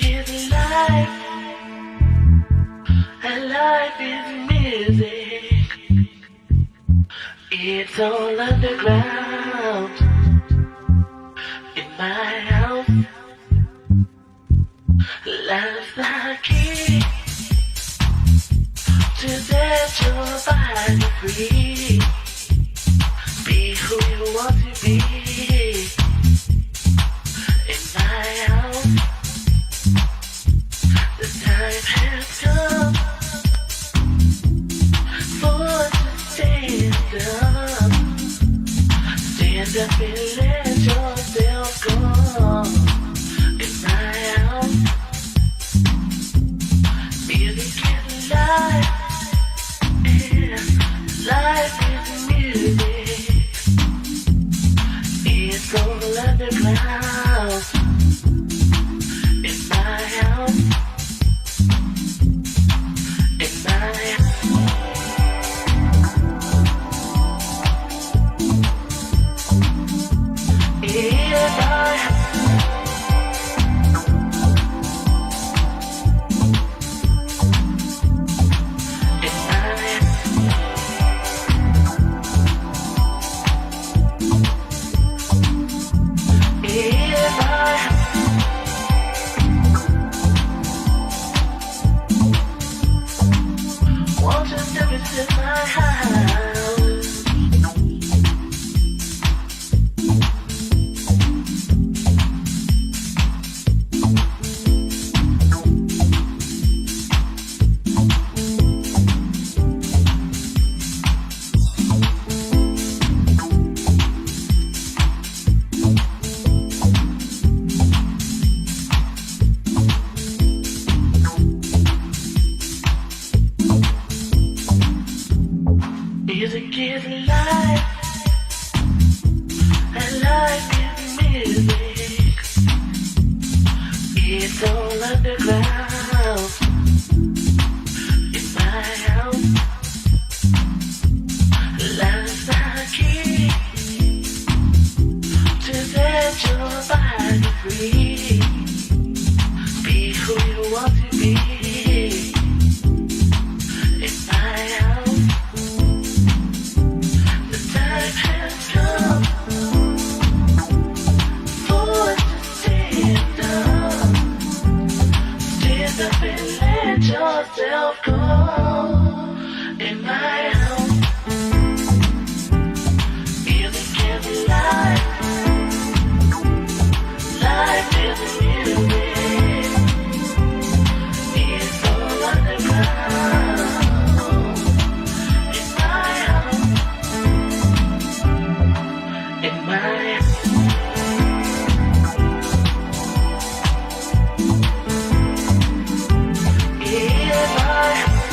is life, and life is music. It's all underground in my house. Life's the key to set your body free. Be who you want to be. In my house, the time has come for us to stand up. Stand up and let yourself go. In my house, music is life. Yeah, life is music. It's all underground. In my house. In my house. In my house. Won't you step into my house? Music is life, and life is music. It's all underground. In my house, life's the key to set your body free. Be who you want to be. In my house. Yourself go in my house. Music is life. Life is music. It's all underground. In my house. In my house. In my house.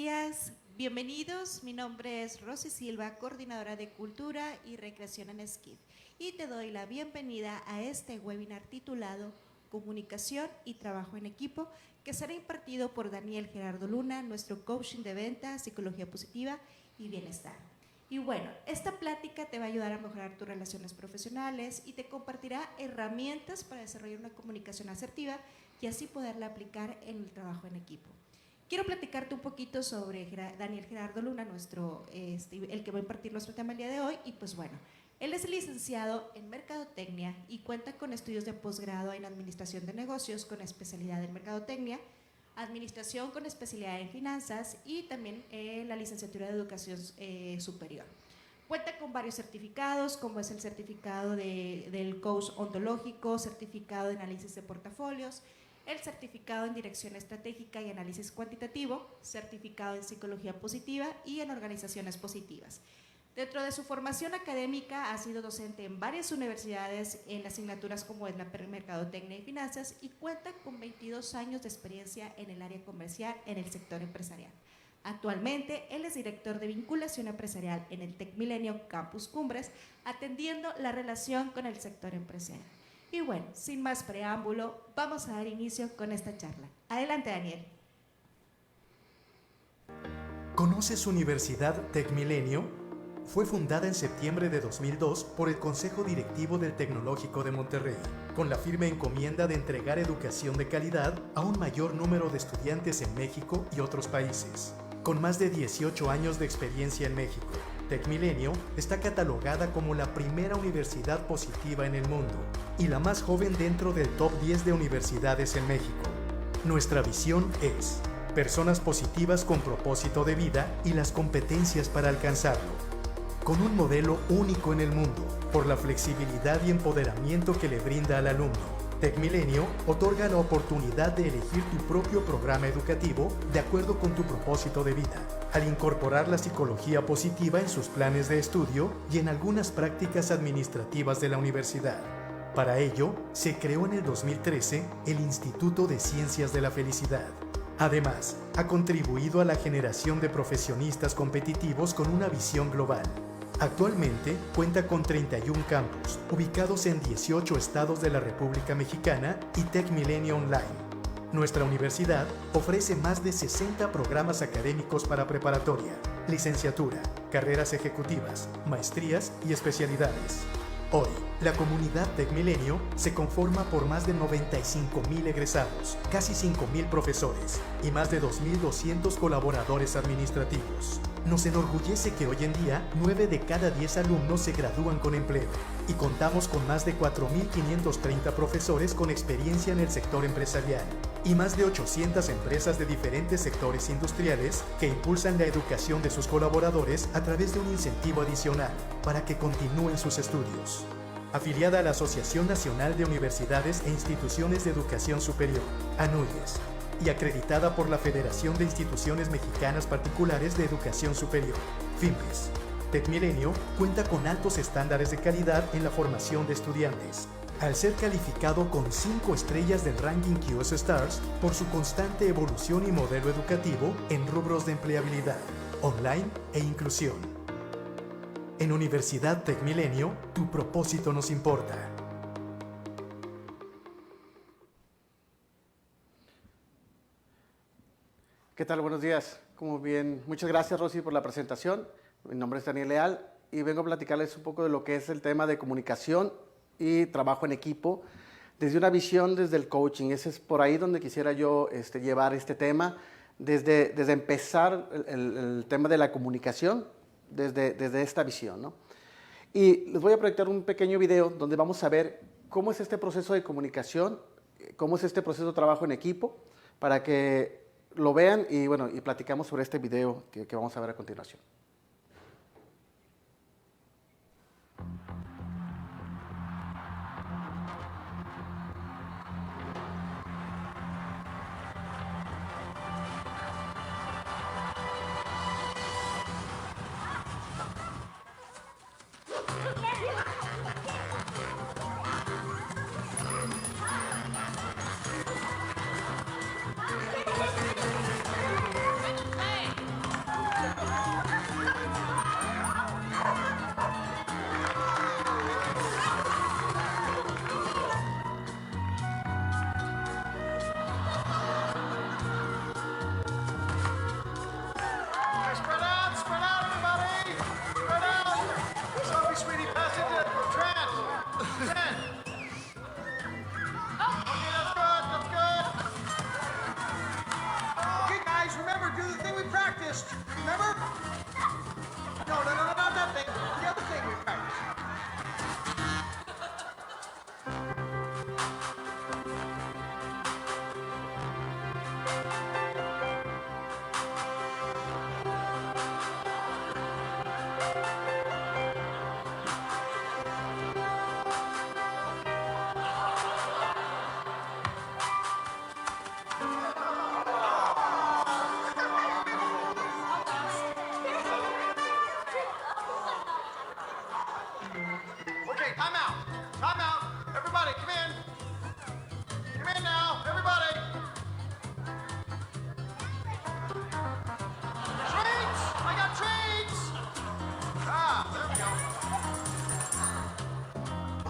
días, bienvenidos. Mi nombre es Rosy Silva, coordinadora de Cultura y Recreación en SCID, y te doy la bienvenida a este webinar titulado Comunicación y Trabajo en Equipo, que será impartido por Daniel Gerardo Luna, nuestro coaching de venta, psicología positiva y bienestar. Y bueno, esta plática te va a ayudar a mejorar tus relaciones profesionales y te compartirá herramientas para desarrollar una comunicación asertiva y así poderla aplicar en el trabajo en equipo. Quiero platicarte un poquito sobre Daniel Gerardo Luna, el que va a impartir nuestro tema el día de hoy. Y pues bueno, él es licenciado en Mercadotecnia y cuenta con estudios de posgrado en Administración de Negocios con especialidad en Mercadotecnia, Administración con especialidad en Finanzas y también la licenciatura de Educación Superior. Cuenta con varios certificados, como es el certificado del coach ontológico, certificado de análisis de portafolios, el certificado en Dirección Estratégica y Análisis Cuantitativo, certificado en Psicología Positiva y en Organizaciones Positivas. Dentro de su formación académica ha sido docente en varias universidades en asignaturas como es la Mercadotecnia y Finanzas y cuenta con 22 años de experiencia en el área comercial en el sector empresarial. Actualmente, él es director de vinculación empresarial en el TecMilenio Campus Cumbres, atendiendo la relación con el sector empresarial. Y bueno, sin más preámbulo, vamos a dar inicio con esta charla. Adelante, Daniel. ¿Conoces Universidad TecMilenio? Fue fundada en septiembre de 2002 por el Consejo Directivo del Tecnológico de Monterrey, con la firme encomienda de entregar educación de calidad a un mayor número de estudiantes en México y otros países. Con más de 18 años de experiencia en México, TecMilenio está catalogada como la primera universidad positiva en el mundo y la más joven dentro del top 10 de universidades en México. Nuestra visión es personas positivas con propósito de vida y las competencias para alcanzarlo. Con un modelo único en el mundo, por la flexibilidad y empoderamiento que le brinda al alumno, TecMilenio otorga la oportunidad de elegir tu propio programa educativo de acuerdo con tu propósito de vida, al incorporar la psicología positiva en sus planes de estudio y en algunas prácticas administrativas de la universidad. Para ello, se creó en el 2013 el Instituto de Ciencias de la Felicidad. Además, ha contribuido a la generación de profesionistas competitivos con una visión global. Actualmente cuenta con 31 campus, ubicados en 18 estados de la República Mexicana y TecMilenio Online. Nuestra universidad ofrece más de 60 programas académicos para preparatoria, licenciatura, carreras ejecutivas, maestrías y especialidades. Hoy, la comunidad TecMilenio se conforma por más de 95,000 egresados, casi 5,000 profesores y más de 2,200 colaboradores administrativos. Nos enorgullece que hoy en día 9 de cada 10 alumnos se gradúan con empleo y contamos con más de 4,530 profesores con experiencia en el sector empresarial y más de 800 empresas de diferentes sectores industriales que impulsan la educación de sus colaboradores a través de un incentivo adicional para que continúen sus estudios. Afiliada a la Asociación Nacional de Universidades e Instituciones de Educación Superior, ANUYES, y acreditada por la Federación de Instituciones Mexicanas Particulares de Educación Superior, FIMPES. TecMilenio cuenta con altos estándares de calidad en la formación de estudiantes, al ser calificado con 5 estrellas del ranking QS Stars por su constante evolución y modelo educativo en rubros de empleabilidad, online e inclusión. En Universidad TecMilenio, tu propósito nos importa. ¿Qué tal? Buenos días. Como bien, muchas gracias, Rosy, por la presentación. Mi nombre es Daniel Leal y vengo a platicarles un poco de lo que es el tema de comunicación y trabajo en equipo desde una visión desde el coaching. Ese es por ahí donde quisiera yo llevar este tema, desde empezar el tema de la comunicación, desde esta visión, ¿no? Y les voy a proyectar un pequeño video donde vamos a ver cómo es este proceso de comunicación, cómo es este proceso de trabajo en equipo, para que lo vean y, bueno, y platicamos sobre este video que vamos a ver a continuación. Okay, time out. Time out. Everybody, come in. Come in now, everybody. Treats! I got treats! Ah, there we go.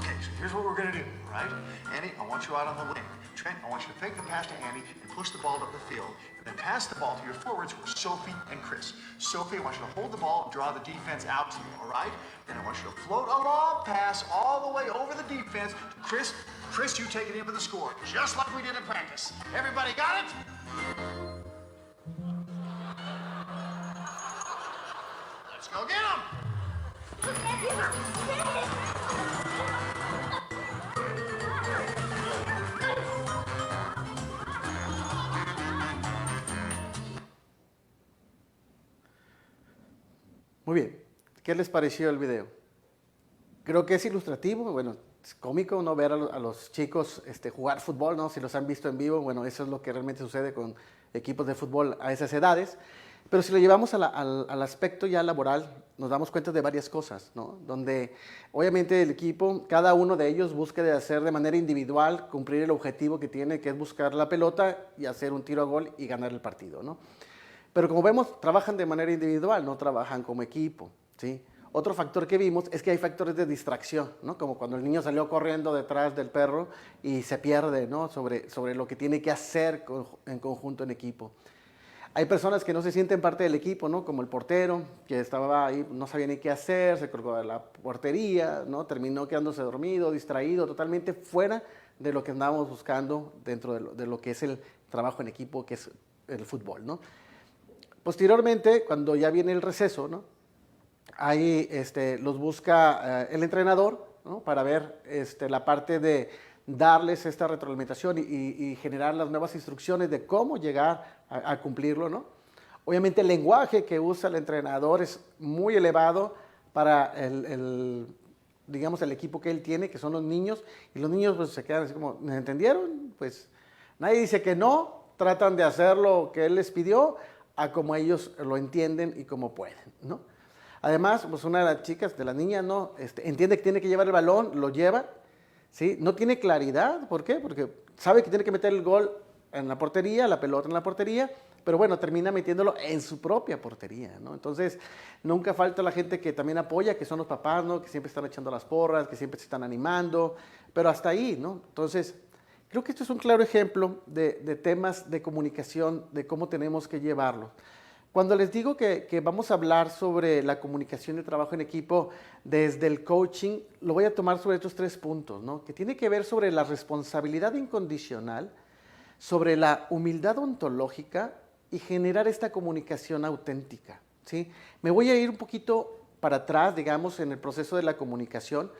Okay, so here's what we're gonna do, all right? Annie, I want you out on the wing. Trent, I want you to fake the pass to Andy and push the ball up the field, and then pass the ball to your forwards who are Sophie and Chris. Sophie, I want you to hold the ball and draw the defense out to you, all right? Then I want you to float a long pass all the way over the defense to Chris. Chris, you take it in for the score, just like we did in practice. Everybody got it? Let's go get him! Muy bien, ¿qué les pareció el video? Creo que es ilustrativo, bueno, es cómico, ¿no? Ver a los chicos jugar fútbol, ¿no? Si los han visto en vivo, bueno, eso es lo que realmente sucede con equipos de fútbol a esas edades. Pero si lo llevamos al aspecto ya laboral, nos damos cuenta de varias cosas, ¿no? Donde obviamente el equipo, cada uno de ellos busca de hacer de manera individual, cumplir el objetivo que tiene, que es buscar la pelota y hacer un tiro a gol y ganar el partido, ¿no? Pero como vemos, trabajan de manera individual, no trabajan como equipo, ¿sí? Otro factor que vimos es que hay factores de distracción, ¿no? Como cuando el niño salió corriendo detrás del perro y se pierde, ¿no? sobre lo que tiene que hacer en conjunto, en equipo. Hay personas que no se sienten parte del equipo, ¿no? Como el portero, que estaba ahí, no sabía ni qué hacer, se colgó de la portería, ¿no? Terminó quedándose dormido, distraído, totalmente fuera de lo que andábamos buscando dentro de lo que es el trabajo en equipo, que es el fútbol, ¿no? Posteriormente, cuando ya viene el receso, ¿no? Ahí los busca el entrenador, ¿no? Para ver la parte de darles esta retroalimentación y generar las nuevas instrucciones de cómo llegar a cumplirlo, ¿no? Obviamente el lenguaje que usa el entrenador es muy elevado para digamos, el equipo que él tiene, que son los niños, y los niños pues se quedan así como, ¿me entendieron? Pues nadie dice que no, tratan de hacer lo que él les pidió a como ellos lo entienden y como pueden, ¿no? Además, pues una de las chicas, de las niñas, ¿no? Entiende que tiene que llevar el balón, lo lleva, ¿sí? No tiene claridad, ¿por qué? Porque sabe que tiene que meter el gol en la portería, la pelota en la portería, pero bueno, termina metiéndolo en su propia portería, ¿no? Entonces, nunca falta la gente que también apoya, que son los papás, ¿no? Que siempre están echando las porras, que siempre se están animando, pero hasta ahí, ¿no? Entonces, creo que esto es un claro ejemplo de temas de comunicación, de cómo tenemos que llevarlo. Cuando les digo que vamos a hablar sobre la comunicación de trabajo en equipo desde el coaching, lo voy a tomar sobre estos 3 puntos, ¿no? Que tiene que ver sobre la responsabilidad incondicional, sobre la humildad ontológica y generar esta comunicación auténtica, ¿sí? Me voy a ir un poquito para atrás, digamos, en el proceso de la comunicación,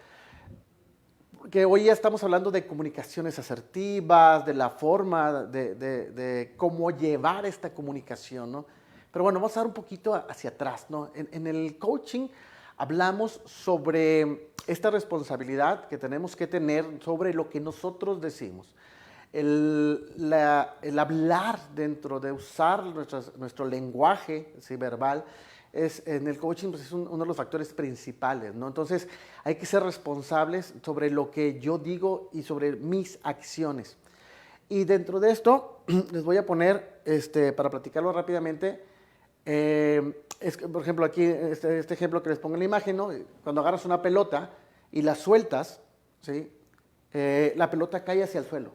que hoy ya estamos hablando de comunicaciones asertivas, de la forma de cómo llevar esta comunicación, ¿no? Pero bueno, vamos a dar un poquito hacia atrás, ¿no? En el coaching hablamos sobre esta responsabilidad que tenemos que tener sobre lo que nosotros decimos. El hablar dentro de usar nuestro lenguaje, ¿sí? Verbal, en el coaching pues es uno de los factores principales, ¿no? Entonces hay que ser responsables sobre lo que yo digo y sobre mis acciones. Y dentro de esto les voy a poner, para platicarlo rápidamente, por ejemplo aquí este ejemplo que les pongo en la imagen, ¿no? Cuando agarras una pelota y la sueltas, ¿sí? La pelota cae hacia el suelo.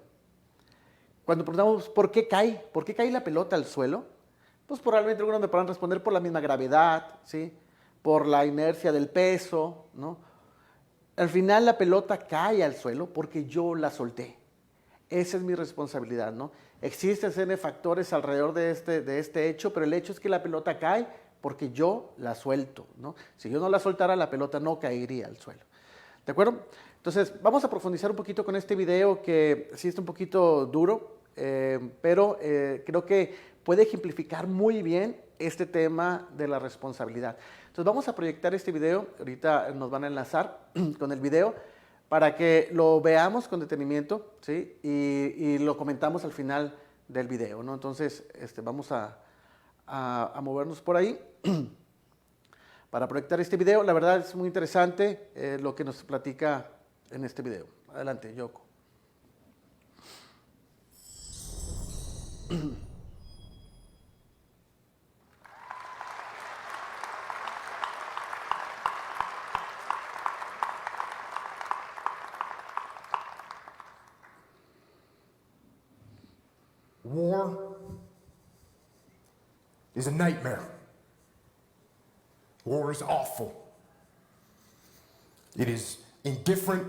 Cuando preguntamos ¿por qué cae la pelota al suelo? Pues probablemente algunos me podrán responder por la misma gravedad, ¿sí? Por la inercia del peso, ¿no? Al final la pelota cae al suelo porque yo la solté. Esa es mi responsabilidad, ¿no? Existen factores alrededor de este hecho, pero el hecho es que la pelota cae porque yo la suelto, ¿no? Si yo no la soltara, la pelota no caería al suelo. ¿De acuerdo? Entonces, vamos a profundizar un poquito con este video que sí está un poquito duro, pero creo que puede ejemplificar muy bien este tema de la responsabilidad. Entonces, vamos a proyectar este video. Ahorita nos van a enlazar con el video para que lo veamos con detenimiento, ¿sí? Y lo comentamos al final del video, ¿no? Entonces, vamos a movernos por ahí para proyectar este video. La verdad es muy interesante lo que nos platica en este video. Adelante, Yoko. War is a nightmare. War is awful. It is indifferent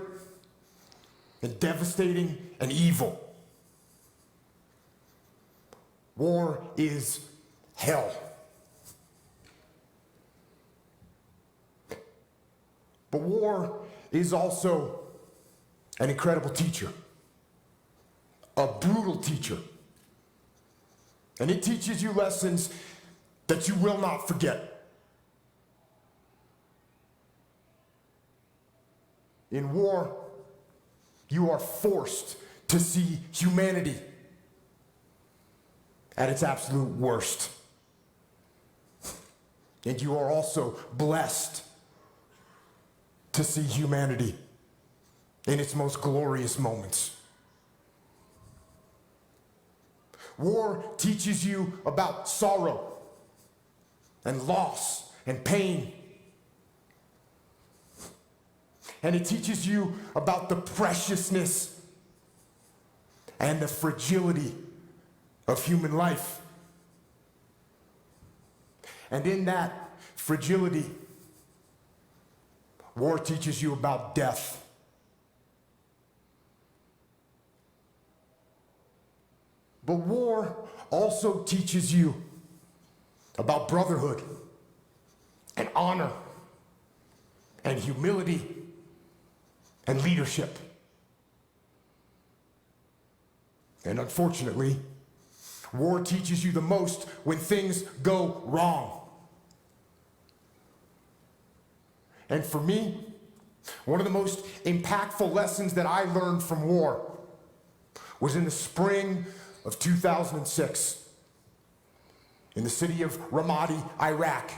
and devastating and evil. War is hell. But war is also an incredible teacher, a brutal teacher. And it teaches you lessons that you will not forget. In war, you are forced to see humanity at its absolute worst. And you are also blessed to see humanity in its most glorious moments. War teaches you about sorrow and loss and pain. And it teaches you about the preciousness and the fragility of human life. And in that fragility, war teaches you about death. But war also teaches you about brotherhood and honor and humility and leadership. And unfortunately, war teaches you the most when things go wrong. And for me, one of the most impactful lessons that I learned from war was in the spring of 2006 in the city of Ramadi, Iraq,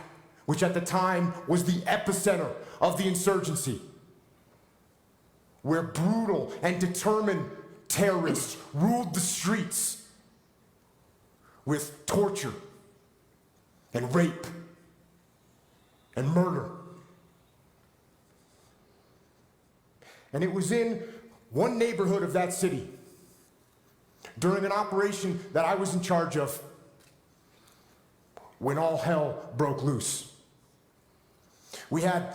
which at the time was the epicenter of the insurgency, where brutal and determined terrorists ruled the streets with torture and rape and murder. And it was in one neighborhood of that city, during an operation that I was in charge of, when all hell broke loose. We had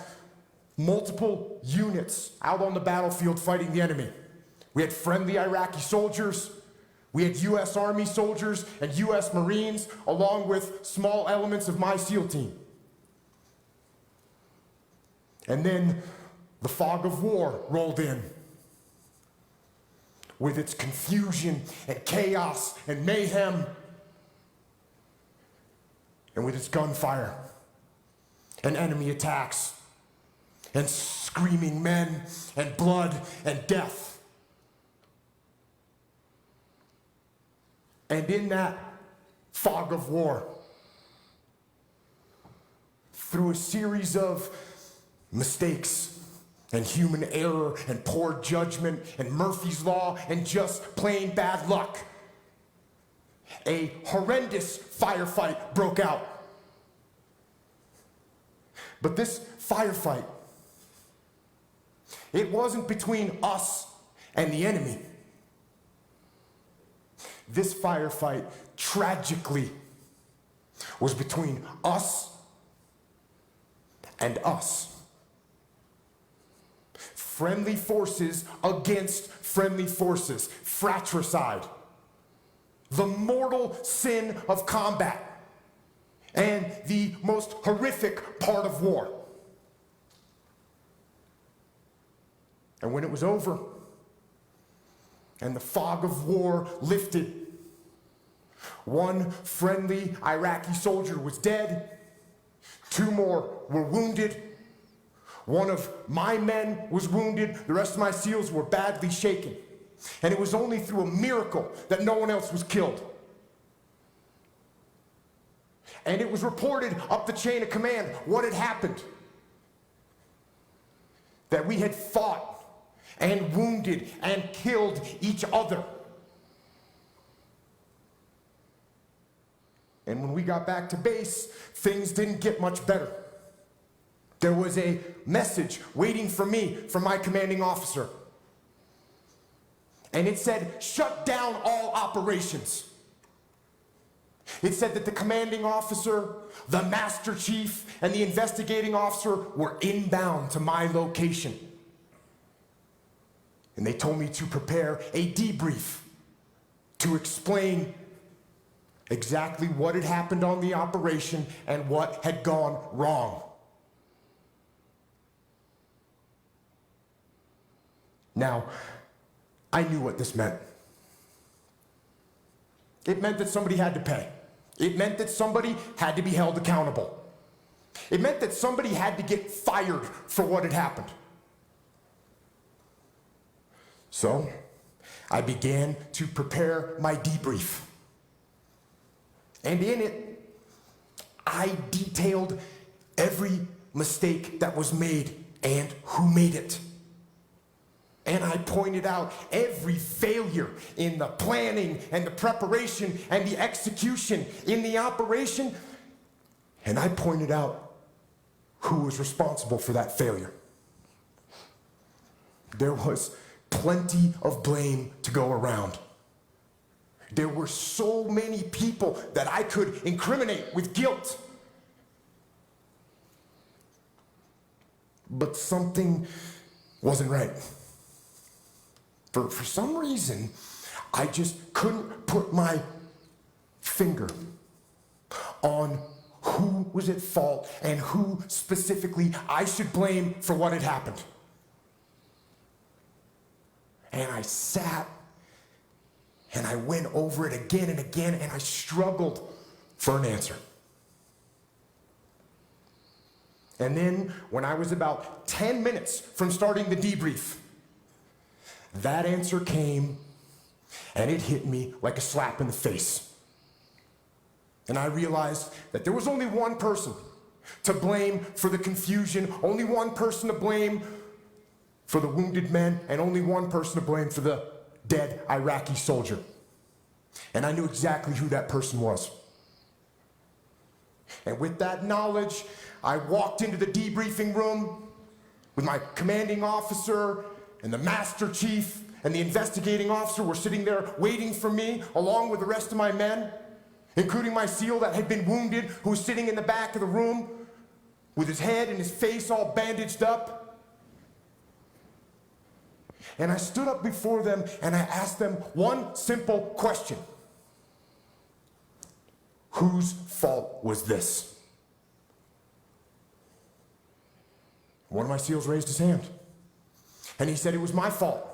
multiple units out on the battlefield fighting the enemy. We had friendly Iraqi soldiers, we had US Army soldiers and US Marines, along with small elements of my SEAL team. And then the fog of war rolled in, with its confusion and chaos and mayhem, and with its gunfire and enemy attacks and screaming men and blood and death. And in that fog of war, through a series of mistakes and human error and poor judgment and Murphy's Law and just plain bad luck, a horrendous firefight broke out. But this firefight, it wasn't between us and the enemy. This firefight, tragically, was between us and us. Friendly forces against friendly forces, fratricide, the mortal sin of combat, and the most horrific part of war. And when it was over, and the fog of war lifted, one friendly Iraqi soldier was dead, 2 more were wounded. One of my men was wounded, the rest of my SEALs were badly shaken. And it was only through a miracle that no one else was killed. And it was reported up the chain of command what had happened. That we had fought and wounded and killed each other. And when we got back to base, things didn't get much better. There was a message waiting for me from my commanding officer. And it said, shut down all operations. It said that the commanding officer, the master chief, and the investigating officer were inbound to my location. And they told me to prepare a debrief to explain exactly what had happened on the operation and what had gone wrong. Now, I knew what this meant. It meant that somebody had to pay. It meant that somebody had to be held accountable. It meant that somebody had to get fired for what had happened. So, I began to prepare my debrief. And in it, I detailed every mistake that was made and who made it. And I pointed out every failure in the planning and the preparation and the execution in the operation. And I pointed out who was responsible for that failure. There was plenty of blame to go around. There were so many people that I could incriminate with guilt. But something wasn't right. For some reason, I just couldn't put my finger on who was at fault and who specifically I should blame for what had happened. And I sat and I went over it again and again, and I struggled for an answer. And then, when I was about 10 minutes from starting the debrief, that answer came, and it hit me like a slap in the face. And I realized that there was only one person to blame for the confusion, only one person to blame for the wounded men, and only one person to blame for the dead Iraqi soldier. And I knew exactly who that person was. And with that knowledge, I walked into the debriefing room with my commanding officer, and the master chief and the investigating officer were sitting there waiting for me, along with the rest of my men, including my SEAL that had been wounded, who was sitting in the back of the room with his head and his face all bandaged up. And I stood up before them and I asked them one simple question. Whose fault was this? One of my SEALs raised his hand. And he said, it was my fault.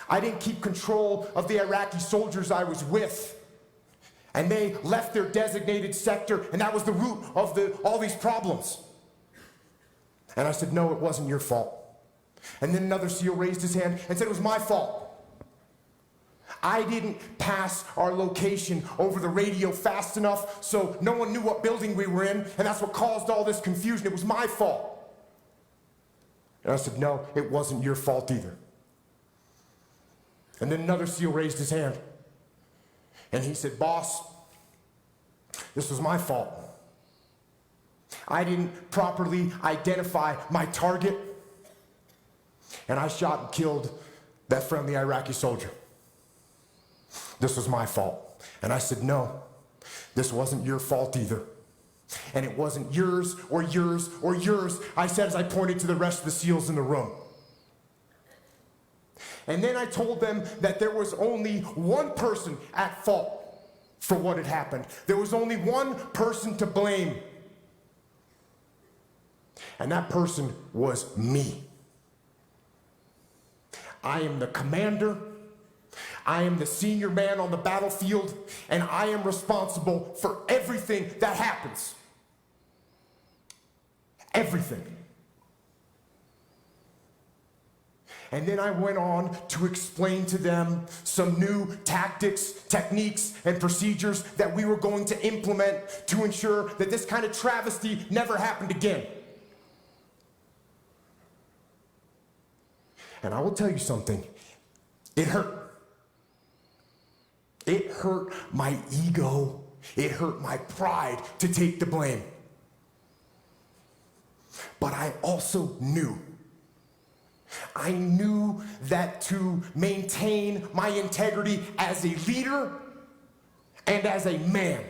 I didn't keep control of the Iraqi soldiers I was with. And they left their designated sector, and that was the root of all these problems. And I said, no, it wasn't your fault. And then another SEAL raised his hand and said, it was my fault. I didn't pass our location over the radio fast enough, so no one knew what building we were in, and that's what caused all this confusion. It was my fault. And I said, no, it wasn't your fault either. And then another SEAL raised his hand. And he said, boss, this was my fault. I didn't properly identify my target. And I shot and killed that friendly Iraqi soldier. This was my fault. And I said, no, this wasn't your fault either. And it wasn't yours or yours or yours, I said as I pointed to the rest of the SEALs in the room. And then I told them that there was only one person at fault for what had happened. There was only one person to blame. And that person was me. I am the commander. I am the senior man on the battlefield, and I am responsible for everything that happens. Everything. And then I went on to explain to them some new tactics, techniques, and procedures that we were going to implement to ensure that this kind of travesty never happened again. And I will tell you something, it hurt. It hurt my ego. It hurt my pride to take the blame. But I also knew that to maintain my integrity as a leader and as a man,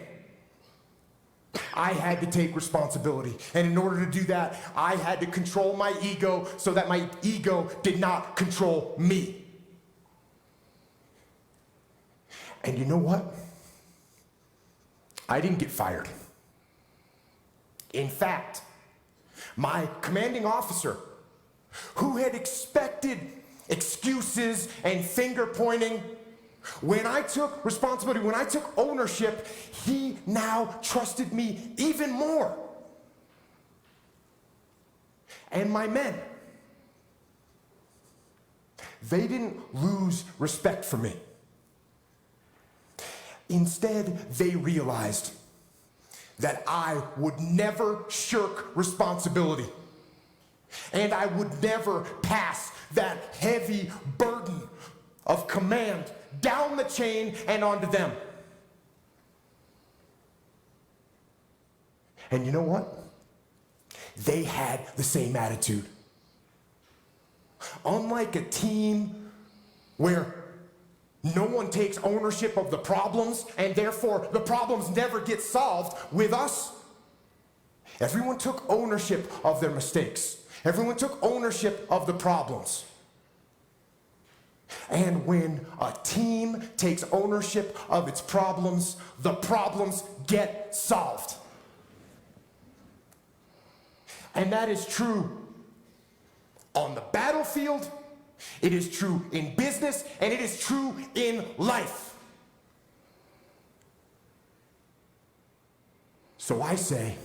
I had to take responsibility. And in order to do that, I had to control my ego so that my ego did not control me. And you know what? I didn't get fired. In fact, my commanding officer, who had expected excuses and finger pointing, when I took responsibility, when I took ownership, he now trusted me even more. And my men, they didn't lose respect for me. Instead, they realized that I would never shirk responsibility. And I would never pass that heavy burden of command down the chain and onto them. And you know what? They had the same attitude. Unlike a team where no one takes ownership of the problems and therefore the problems never get solved, with us, everyone took ownership of their mistakes. Everyone took ownership of the problems. And when a team takes ownership of its problems, the problems get solved. And that is true on the battlefield, it is true in business, and it is true in life. So I say,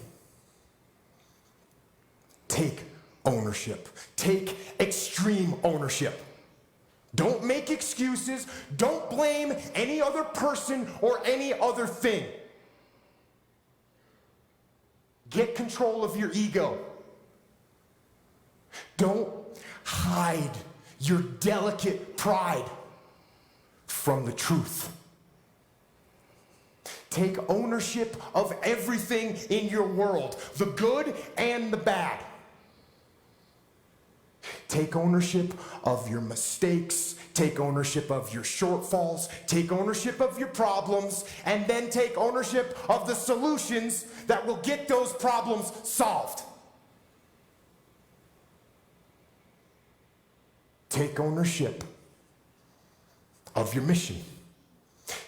take ownership. Take extreme ownership. Don't make excuses. Don't blame any other person or any other thing. Get control of your ego. Don't hide your delicate pride from the truth. Take ownership of everything in your world, the good and the bad. Take ownership of your mistakes, take ownership of your shortfalls, take ownership of your problems, and then take ownership of the solutions that will get those problems solved. Take ownership of your mission.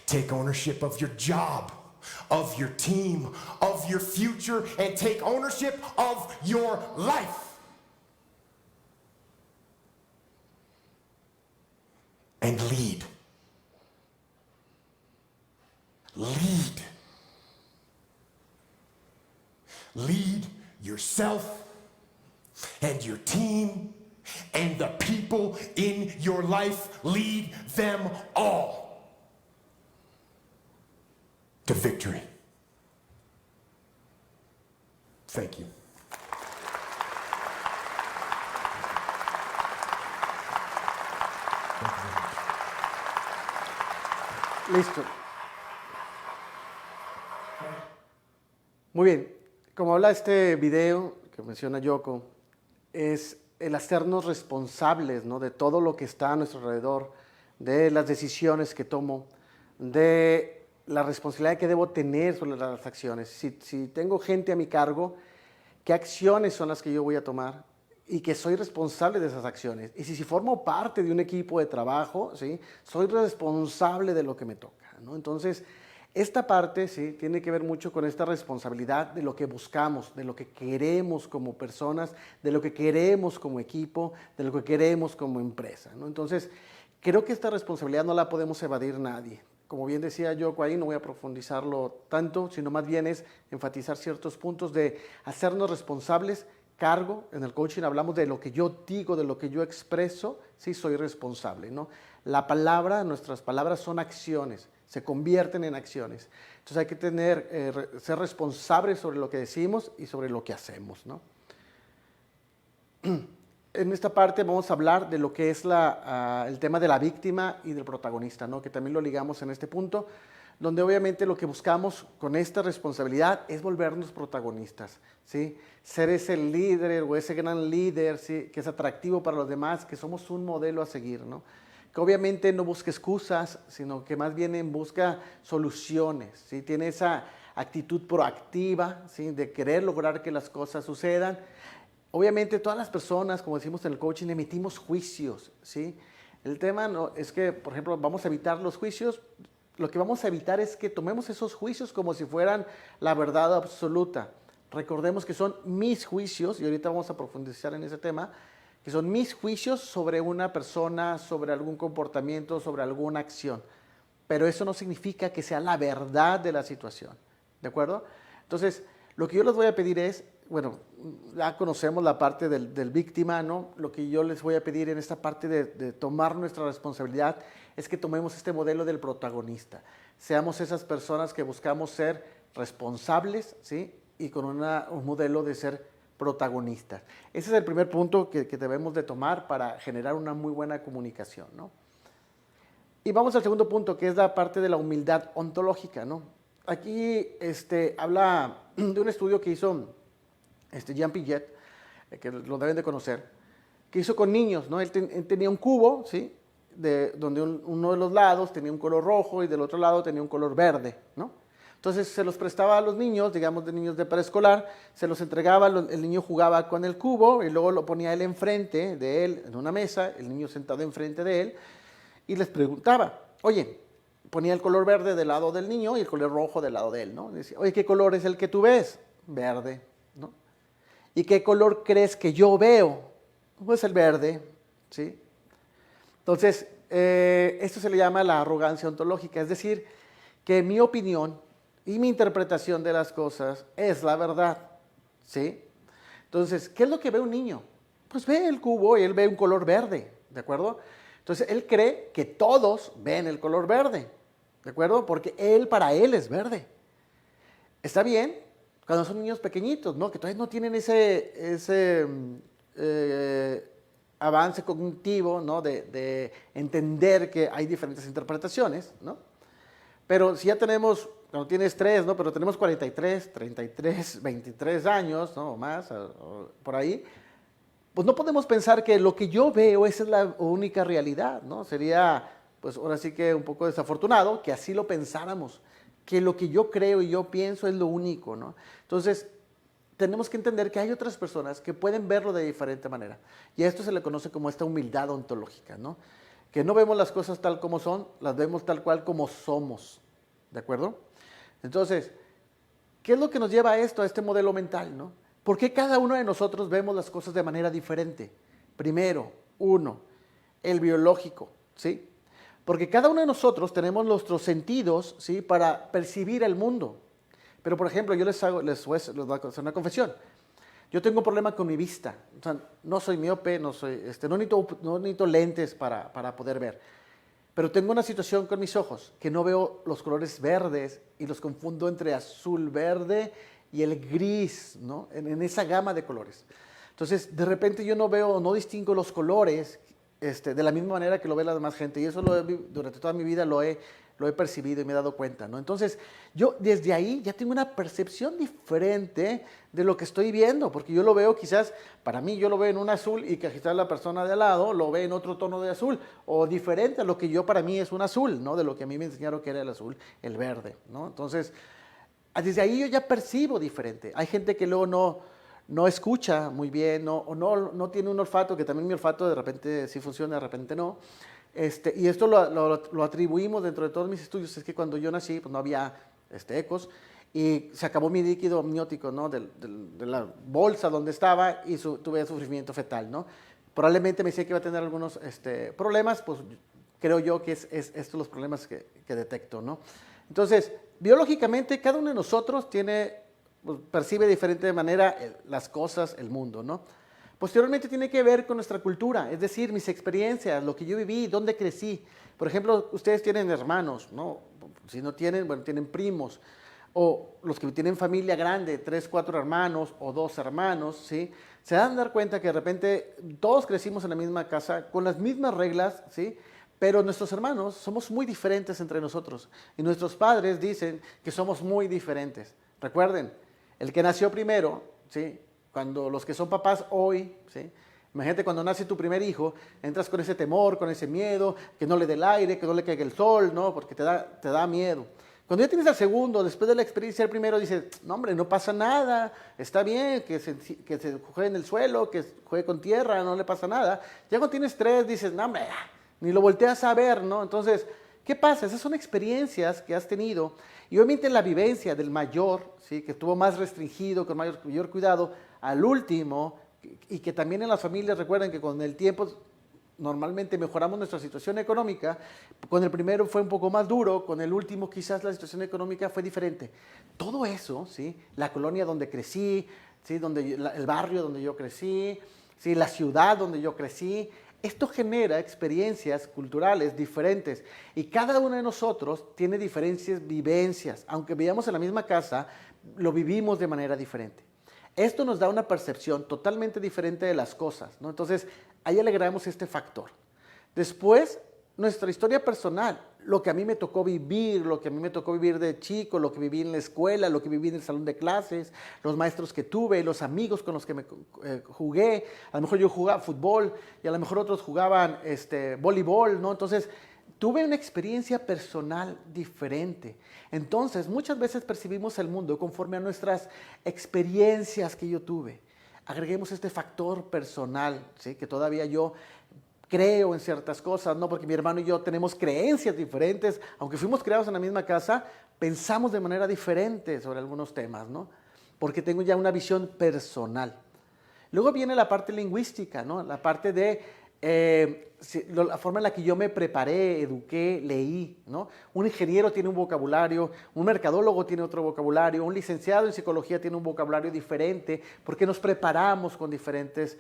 Take ownership of your job, of your team, of your future, and take ownership of your life. And lead. Lead. Lead yourself and your team and the people in your life. Lead them all to victory. Thank you. Listo. Muy bien. Como habla este video que menciona Yoko, es el hacernos responsables, ¿no?, de todo lo que está a nuestro alrededor, de las decisiones que tomo, de la responsabilidad que debo tener sobre las acciones. Si tengo gente a mi cargo, ¿qué acciones son las que yo voy a tomar? Y que soy responsable de esas acciones. Y si formo parte de un equipo de trabajo, ¿sí?, soy responsable de lo que me toca, ¿no? Entonces, esta parte, ¿sí?, tiene que ver mucho con esta responsabilidad de lo que buscamos, de lo que queremos como personas, de lo que queremos como equipo, de lo que queremos como empresa, ¿no? Entonces, creo que esta responsabilidad no la podemos evadir nadie. Como bien decía Yoko ahí, no voy a profundizarlo tanto, sino más bien es enfatizar ciertos puntos de hacernos responsables cargo. En el coaching hablamos de lo que yo digo, de lo que yo expreso, sí soy responsable, ¿no? La palabra, nuestras palabras son acciones, se convierten en acciones. Entonces hay que ser responsables sobre lo que decimos y sobre lo que hacemos, ¿no? En esta parte vamos a hablar de lo que es el tema de la víctima y del protagonista, ¿no? Que también lo ligamos en este punto, donde obviamente lo que buscamos con esta responsabilidad es volvernos protagonistas, ¿sí? Ser ese líder o ese gran líder, ¿sí? Que es atractivo para los demás, que somos un modelo a seguir, ¿no? Que obviamente no busca excusas, sino que más bien busca soluciones, ¿sí? Tiene esa actitud proactiva, ¿sí? De querer lograr que las cosas sucedan. Obviamente todas las personas, como decimos en el coaching, emitimos juicios, ¿sí? El tema no, es que, por ejemplo, vamos a evitar los juicios. Lo que vamos a evitar es que tomemos esos juicios como si fueran la verdad absoluta. Recordemos que son mis juicios, y ahorita vamos a profundizar en ese tema, que son mis juicios sobre una persona, sobre algún comportamiento, sobre alguna acción. Pero eso no significa que sea la verdad de la situación, ¿de acuerdo? Entonces, lo que yo les voy a pedir es, bueno, ya conocemos la parte del víctima, ¿no? Lo que yo les voy a pedir en esta parte de tomar nuestra responsabilidad es que tomemos este modelo del protagonista. Seamos esas personas que buscamos ser responsables, ¿sí? Y con un modelo de ser protagonistas. Ese es el primer punto que debemos de tomar para generar una muy buena comunicación, ¿no? Y vamos al segundo punto, que es la parte de la humildad ontológica, ¿no? Aquí habla de un estudio que hizo Jean Piaget, que lo deben de conocer, que hizo con niños, ¿no? Él tenía un cubo, ¿sí? Donde uno de los lados tenía un color rojo y del otro lado tenía un color verde, ¿no? Entonces se los prestaba a los niños, digamos de niños de preescolar, se los entregaba, el niño jugaba con el cubo y luego lo ponía él enfrente de él en una mesa, el niño sentado enfrente de él, y les preguntaba, oye, ponía el color verde del lado del niño y el color rojo del lado de él, ¿no? Decía, oye, ¿qué color es el que tú ves? Verde, ¿no? ¿Y qué color crees que yo veo? Pues el verde, ¿sí? Entonces, esto se le llama la arrogancia ontológica, es decir, que mi opinión y mi interpretación de las cosas es la verdad, ¿sí? Entonces, ¿qué es lo que ve un niño? Pues ve el cubo y él ve un color verde, ¿de acuerdo? Entonces, él cree que todos ven el color verde, ¿de acuerdo? Porque para él es verde. Está bien cuando son niños pequeñitos, ¿no? Que todavía no tienen ese avance cognitivo, ¿no? De entender que hay diferentes interpretaciones, ¿no? Pero si ya tenemos, cuando tienes 3, ¿no? Pero tenemos 43, 33, 23 años, ¿no? O más, o por ahí, pues no podemos pensar que lo que yo veo esa es la única realidad, ¿no? Sería, pues ahora sí que un poco desafortunado que así lo pensáramos, que lo que yo creo y yo pienso es lo único, ¿no? Entonces, tenemos que entender que hay otras personas que pueden verlo de diferente manera. Y a esto se le conoce como esta humildad ontológica, ¿no? Que no vemos las cosas tal como son, las vemos tal cual como somos, ¿de acuerdo? Entonces, ¿qué es lo que nos lleva a esto, a este modelo mental, ¿no? ¿Por qué cada uno de nosotros vemos las cosas de manera diferente? Primero, el biológico, ¿sí? Porque cada uno de nosotros tenemos nuestros sentidos, ¿sí? Para percibir el mundo. Pero, por ejemplo, yo les voy a hacer una confesión. Yo tengo un problema con mi vista. O sea, no soy miope, no necesito lentes para poder ver. Pero tengo una situación con mis ojos, que no veo los colores verdes y los confundo entre azul, verde y el gris, ¿no? En esa gama de colores. Entonces, de repente yo no distingo los colores de la misma manera que lo ve la demás gente. Y eso durante toda mi vida lo he percibido y me he dado cuenta, ¿no? Entonces, yo desde ahí ya tengo una percepción diferente de lo que estoy viendo, porque yo lo veo quizás, para mí yo lo veo en un azul y que quizás la persona de al lado lo ve en otro tono de azul, o diferente a lo que para mí es un azul, ¿no? De lo que a mí me enseñaron que era el azul, el verde, ¿no? Entonces, desde ahí yo ya percibo diferente. Hay gente que luego no escucha muy bien, o no tiene un olfato, que también mi olfato de repente sí funciona, de repente no. Y esto lo atribuimos dentro de todos mis estudios, es que cuando yo nací pues no había ecos y se acabó mi líquido amniótico, ¿no? de la bolsa donde estaba y tuve sufrimiento fetal, ¿no? Probablemente me decía que iba a tener algunos problemas, pues creo yo que es estos los problemas que detecto, ¿no? Entonces, biológicamente cada uno de nosotros tiene pues, percibe de diferente manera las cosas, el mundo, ¿no? Posteriormente tiene que ver con nuestra cultura, es decir, mis experiencias, lo que yo viví, dónde crecí. Por ejemplo, ustedes tienen hermanos, ¿no? Si no tienen, bueno, tienen primos. O los que tienen familia grande, 3, 4 hermanos o 2 hermanos, ¿sí? Se dan a dar cuenta que de repente todos crecimos en la misma casa, con las mismas reglas, ¿sí? Pero nuestros hermanos somos muy diferentes entre nosotros. Y nuestros padres dicen que somos muy diferentes. Recuerden, el que nació primero, ¿sí? Cuando los que son papás hoy, ¿sí? Imagínate cuando nace tu primer hijo, entras con ese temor, con ese miedo, que no le dé el aire, que no le caiga el sol, ¿no? Porque te da miedo. Cuando ya tienes al segundo, después de la experiencia del primero, dices, no hombre, no pasa nada, está bien que se juegue en el suelo, que juegue con tierra, no le pasa nada. Ya cuando tienes 3, dices, no hombre, ni lo volteas a ver, ¿no? Entonces, ¿qué pasa? Esas son experiencias que has tenido y obviamente la vivencia del mayor, ¿sí? Que estuvo más restringido, con mayor cuidado, al último, y que también en las familias recuerden que con el tiempo normalmente mejoramos nuestra situación económica. Con el primero fue un poco más duro, con el último quizás la situación económica fue diferente. Todo eso, ¿sí? La colonia donde crecí, ¿sí? El barrio donde yo crecí, ¿sí? La ciudad donde yo crecí, esto genera experiencias culturales diferentes y cada uno de nosotros tiene diferentes vivencias. Aunque vivamos en la misma casa, lo vivimos de manera diferente. Esto nos da una percepción totalmente diferente de las cosas, ¿no? Entonces, ahí agregamos este factor. Después, nuestra historia personal, lo que a mí me tocó vivir, lo que a mí me tocó vivir de chico, lo que viví en la escuela, lo que viví en el salón de clases, los maestros que tuve, los amigos con los que me jugué. A lo mejor yo jugaba fútbol y a lo mejor otros jugaban voleibol, ¿no? Entonces, tuve una experiencia personal diferente. Entonces, muchas veces percibimos el mundo conforme a nuestras experiencias que yo tuve. Agreguemos este factor personal, ¿sí? Que todavía yo creo en ciertas cosas, ¿no? Porque mi hermano y yo tenemos creencias diferentes. Aunque fuimos creados en la misma casa, pensamos de manera diferente sobre algunos temas, ¿no? Porque tengo ya una visión personal. Luego viene la parte lingüística, ¿no? La parte de la forma en la que yo me preparé, eduqué, leí, ¿no? Un ingeniero tiene un vocabulario, un mercadólogo tiene otro vocabulario, un licenciado en psicología tiene un vocabulario diferente, porque nos preparamos con diferentes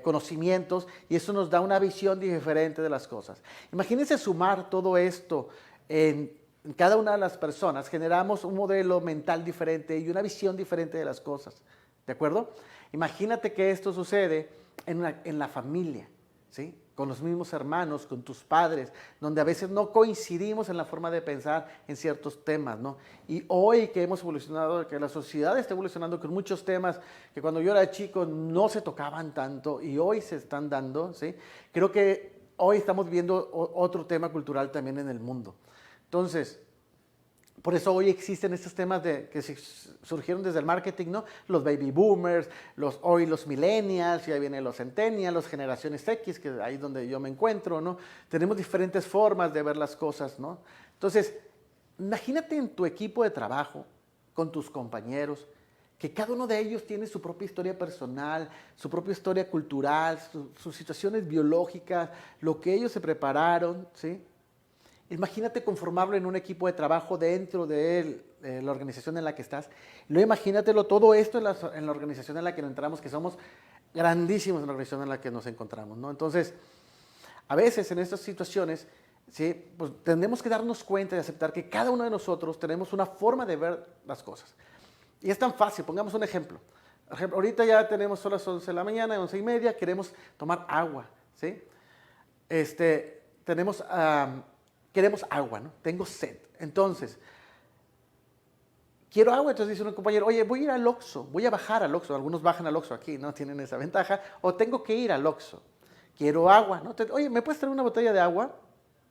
conocimientos y eso nos da una visión diferente de las cosas. Imagínense sumar todo esto en cada una de las personas, generamos un modelo mental diferente y una visión diferente de las cosas, ¿de acuerdo? Imagínate que esto sucede en la familia, ¿sí? Con los mismos hermanos, con tus padres, donde a veces no coincidimos en la forma de pensar en ciertos temas, ¿no? Y hoy que hemos evolucionado, que la sociedad está evolucionando con muchos temas que cuando yo era chico no se tocaban tanto y hoy se están dando, ¿sí? Creo que hoy estamos viendo otro tema cultural también en el mundo. Entonces, por eso hoy existen estos temas que surgieron desde el marketing, ¿no? Los baby boomers, hoy los millennials, ya vienen los centennials, las generaciones X, que ahí es donde yo me encuentro, ¿no? Tenemos diferentes formas de ver las cosas, ¿no? Entonces, imagínate en tu equipo de trabajo, con tus compañeros, que cada uno de ellos tiene su propia historia personal, su propia historia cultural, sus situaciones biológicas, lo que ellos se prepararon, ¿sí? Imagínate conformarlo en un equipo de trabajo dentro de la organización en la que estás. Luego imagínatelo todo esto en la organización en la que nos entramos, que somos grandísimos en la organización en la que nos encontramos, ¿no? Entonces, a veces en estas situaciones, ¿sí? Pues tenemos que darnos cuenta y aceptar que cada uno de nosotros tenemos una forma de ver las cosas. Y es tan fácil, pongamos un ejemplo. Ahorita ya son las 11 de la mañana, 11:30, queremos tomar agua, ¿sí? Queremos agua, ¿no? Tengo sed. Entonces, quiero agua. Entonces dice un compañero, oye, voy a ir al Oxxo, voy a bajar al Oxxo. Algunos bajan al Oxxo aquí, ¿no? Tienen esa ventaja. O tengo que ir al Oxxo. Quiero agua, ¿no? Oye, ¿me puedes traer una botella de agua?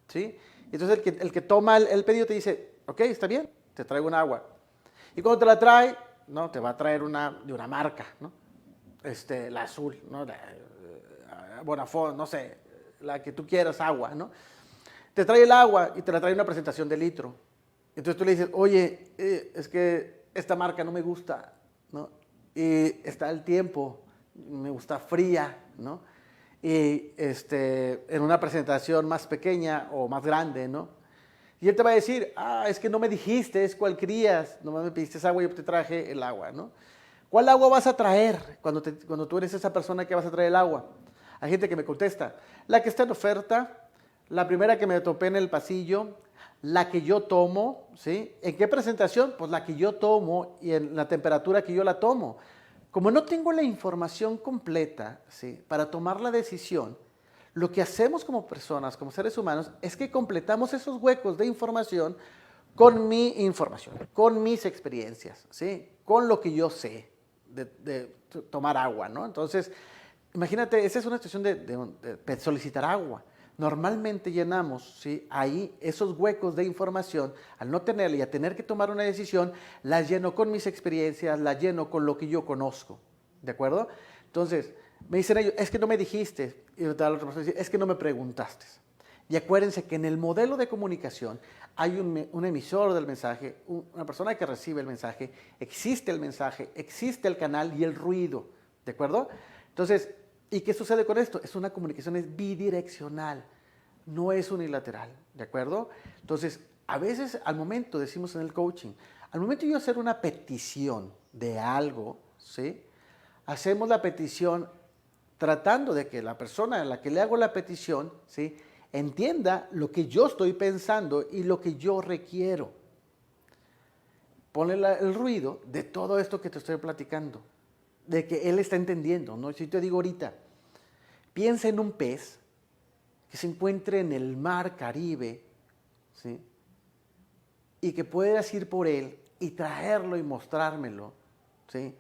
¿Sí? Entonces el que toma el pedido te dice, ok, está bien, te traigo un agua. Y cuando te la trae, no, te va a traer de una marca, ¿no? La azul, ¿no? Bonafont, no sé, la que tú quieras, agua, ¿no? Te trae el agua y te la trae una presentación de litro. Entonces tú le dices, oye, es que esta marca no me gusta, ¿no? Y está el tiempo, me gusta fría, ¿no? Y en una presentación más pequeña o más grande, ¿no? Y él te va a decir, es que no me dijiste, es cuál querías, nomás me pediste agua y yo te traje el agua, ¿no? ¿Cuál agua vas a traer cuando tú eres esa persona que vas a traer el agua? Hay gente que me contesta, la que está en oferta, la primera que me topé en el pasillo, la que yo tomo, ¿sí? ¿En qué presentación? Pues la que yo tomo y en la temperatura que yo la tomo. Como no tengo la información completa, ¿sí? Para tomar la decisión, lo que hacemos como personas, como seres humanos, es que completamos esos huecos de información con mi información, con mis experiencias, ¿sí? Con lo que yo sé de tomar agua, ¿no? Entonces, imagínate, esa es una situación de solicitar agua. Normalmente llenamos, ¿sí? Ahí esos huecos de información, al no tenerla y a tener que tomar una decisión, las lleno con mis experiencias, las lleno con lo que yo conozco, ¿de acuerdo? Entonces, me dicen ellos, es que no me dijiste, y la otra persona dice, es que no me preguntaste. Y acuérdense que en el modelo de comunicación hay un emisor del mensaje, una persona que recibe el mensaje, existe el canal y el ruido, ¿de acuerdo? Entonces, ¿y qué sucede con esto? Es una comunicación es bidireccional, no es unilateral, ¿de acuerdo? Entonces, a veces al momento, decimos en el coaching, al momento de yo hacer una petición de algo, ¿sí? Hacemos la petición tratando de que la persona a la que le hago la petición, ¿sí? Entienda lo que yo estoy pensando y lo que yo requiero. Ponle el ruido de todo esto que te estoy platicando, de que él está entendiendo, ¿no? Si te digo ahorita, piensa en un pez que se encuentre en el mar Caribe, ¿sí? Y que puedas ir por él y traerlo y mostrármelo, ¿sí?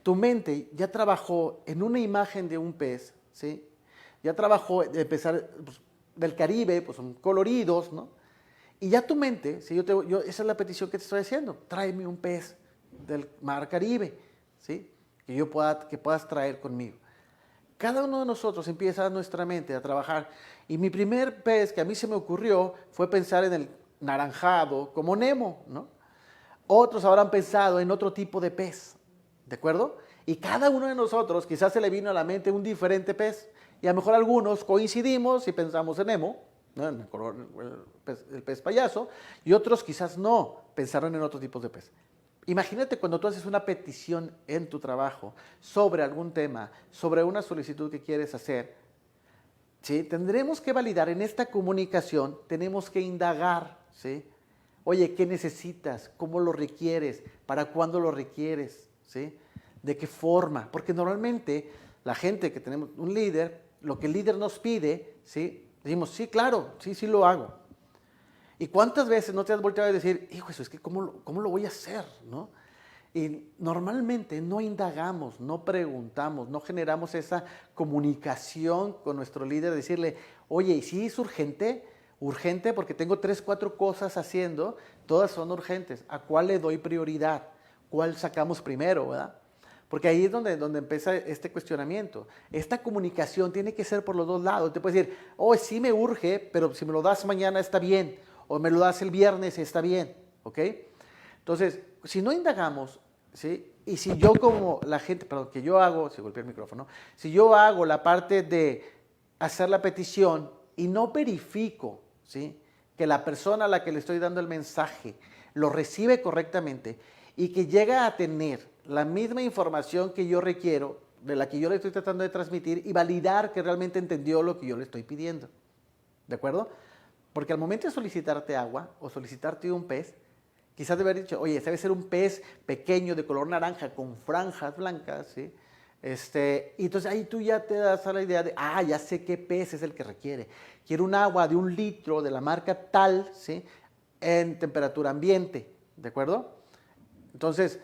Tu mente ya trabajó en una imagen de un pez, ¿sí? Ya trabajó de empezar pues, del Caribe, pues son coloridos, ¿no? Y ya tu mente, si esa es la petición que te estoy haciendo, tráeme un pez del mar Caribe, ¿sí? Que puedas traer conmigo. Cada uno de nosotros empieza nuestra mente a trabajar. Y mi primer pez que a mí se me ocurrió fue pensar en el naranjado como Nemo, ¿no? Otros habrán pensado en otro tipo de pez, ¿de acuerdo? Y cada uno de nosotros quizás se le vino a la mente un diferente pez. Y a lo mejor algunos coincidimos y pensamos en Nemo, ¿no? En el pez payaso, y otros quizás no, pensaron en otros tipos de pez. Imagínate cuando tú haces una petición en tu trabajo sobre algún tema, sobre una solicitud que quieres hacer, ¿sí? Tendremos que validar en esta comunicación, tenemos que indagar, ¿sí? Oye, ¿qué necesitas? ¿Cómo lo requieres? ¿Para cuándo lo requieres? ¿Sí? ¿De qué forma? Porque normalmente la gente que tenemos un líder, lo que el líder nos pide, ¿sí? Decimos, sí, claro, sí lo hago. ¿Y cuántas veces no te has volteado a decir, hijo, eso es que ¿cómo lo voy a hacer? ¿No? Y normalmente no indagamos, no preguntamos, no generamos esa comunicación con nuestro líder, decirle, oye, ¿y si es urgente? Urgente porque tengo 3, 4 cosas haciendo, todas son urgentes. ¿A cuál le doy prioridad? ¿Cuál sacamos primero, verdad? Porque ahí es donde empieza este cuestionamiento. Esta comunicación tiene que ser por los dos lados. Te puedes decir, oh, sí me urge, pero si me lo das mañana está bien. O me lo das el viernes está bien. ¿Ok? Entonces, si no indagamos, ¿sí? Y si yo como la gente, perdón, que yo hago, se golpeó el micrófono, si yo hago la parte de hacer la petición y no verifico, ¿sí? Que la persona a la que le estoy dando el mensaje lo recibe correctamente y que llega a tener la misma información que yo requiero, de la que yo le estoy tratando de transmitir y validar que realmente entendió lo que yo le estoy pidiendo. ¿De acuerdo? Porque al momento de solicitarte agua o solicitarte un pez, quizás debe haber dicho, oye, debe ser un pez pequeño de color naranja con franjas blancas, ¿sí? Y entonces ahí tú ya te das a la idea de, ya sé qué pez es el que requiere. Quiero un agua de 1 litro de la marca tal, ¿sí? En temperatura ambiente, ¿de acuerdo? Entonces,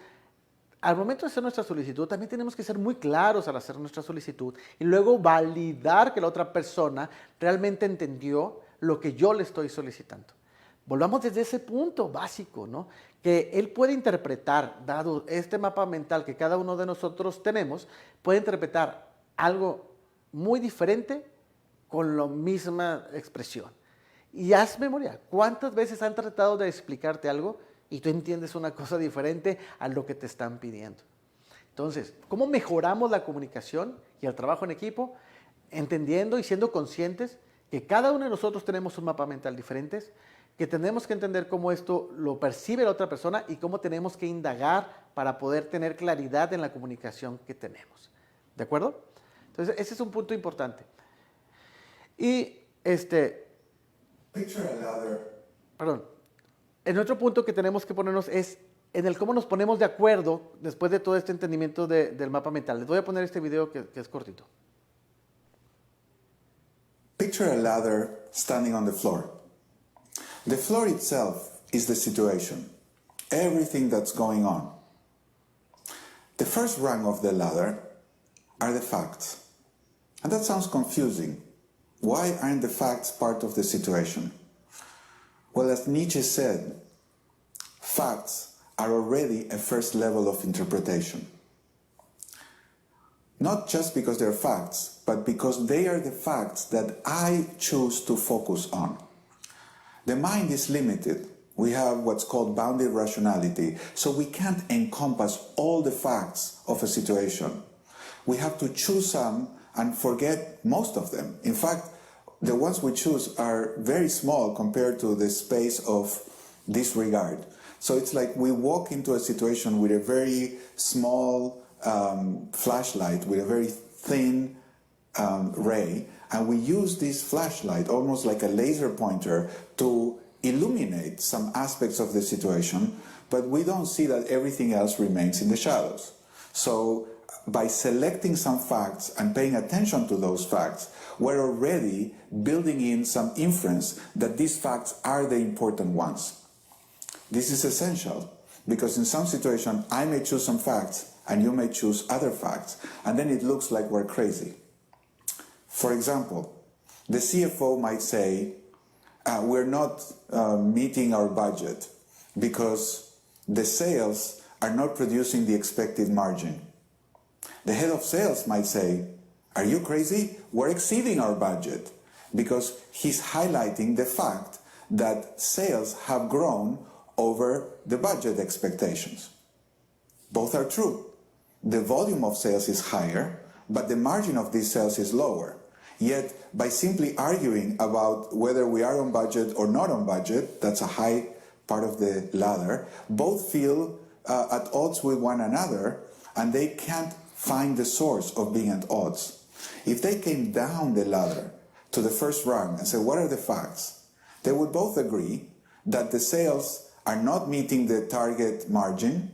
al momento de hacer nuestra solicitud, también tenemos que ser muy claros al hacer nuestra solicitud y luego validar que la otra persona realmente entendió lo que yo le estoy solicitando. Volvamos desde ese punto básico, ¿no? Que él puede interpretar, dado este mapa mental que cada uno de nosotros tenemos, puede interpretar algo muy diferente con la misma expresión. Y haz memoria, ¿cuántas veces han tratado de explicarte algo y tú entiendes una cosa diferente a lo que te están pidiendo? Entonces, ¿cómo mejoramos la comunicación y el trabajo en equipo? Entendiendo y siendo conscientes que cada uno de nosotros tenemos un mapa mental diferente, que tenemos que entender cómo esto lo percibe la otra persona y cómo tenemos que indagar para poder tener claridad en la comunicación que tenemos. ¿De acuerdo? Entonces, ese es un punto importante. Y perdón, el otro punto que tenemos que ponernos es en el cómo nos ponemos de acuerdo después de todo este entendimiento del mapa mental. Les voy a poner este video que es cortito. Picture a ladder standing on the floor. The floor itself is the situation, everything that's going on. The first rung of the ladder are the facts. And that sounds confusing. Why aren't the facts part of the situation? Well, as Nietzsche said, facts are already a first level of interpretation. Not just because they're facts, but because they are the facts that I choose to focus on. The mind is limited. We have what's called bounded rationality, so we can't encompass all the facts of a situation. We have to choose some and forget most of them. In fact, the ones we choose are very small compared to the space of disregard. So it's like we walk into a situation with a very small flashlight, with a very thin ray, and we use this flashlight almost like a laser pointer to illuminate some aspects of the situation, but we don't see that everything else remains in the shadows. So by selecting some facts and paying attention to those facts, we're already building in some inference that these facts are the important ones. This is essential because in some situation I may choose some facts and you may choose other facts, and then it looks like we're crazy. For example, the CFO might say, we're not meeting our budget because the sales are not producing the expected margin. The head of sales might say, are you crazy? We're exceeding our budget, because he's highlighting the fact that sales have grown over the budget expectations. Both are true. The volume of sales is higher, but the margin of these sales is lower. Yet, by simply arguing about whether we are on budget or not on budget, that's a high part of the ladder, both feel at odds with one another, and they can't find the source of being at odds. If they came down the ladder to the first rung and said, what are the facts? They would both agree that the sales are not meeting the target margin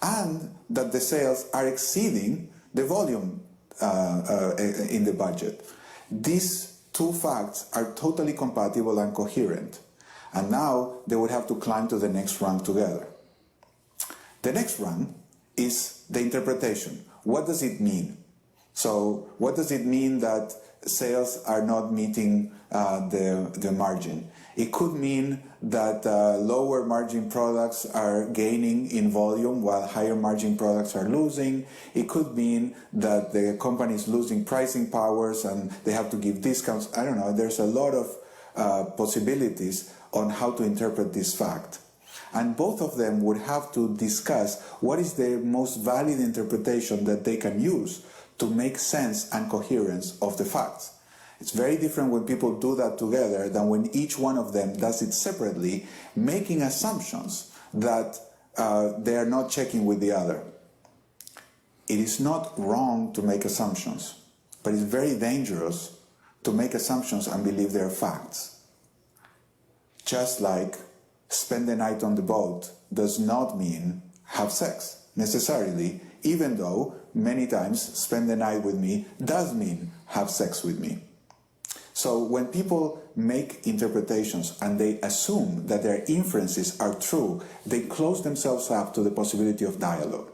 and that the sales are exceeding the volume in the budget. These two facts are totally compatible and coherent. And now they would have to climb to the next rung together. The next rung is the interpretation. What does it mean? So what does it mean that sales are not meeting the margin? It could mean that lower margin products are gaining in volume while higher margin products are losing. It could mean that the company is losing pricing powers and they have to give discounts. I don't know. There's a lot of possibilities on how to interpret this fact. And both of them would have to discuss what is the most valid interpretation that they can use to make sense and coherence of the facts. It's very different when people do that together than when each one of them does it separately, making assumptions that they are not checking with the other. It is not wrong to make assumptions, but it's very dangerous to make assumptions and believe they are facts. Just like spend the night on the boat does not mean have sex necessarily, even though many times spend the night with me does mean have sex with me. So when people make interpretations and they assume that their inferences are true, they close themselves up to the possibility of dialogue.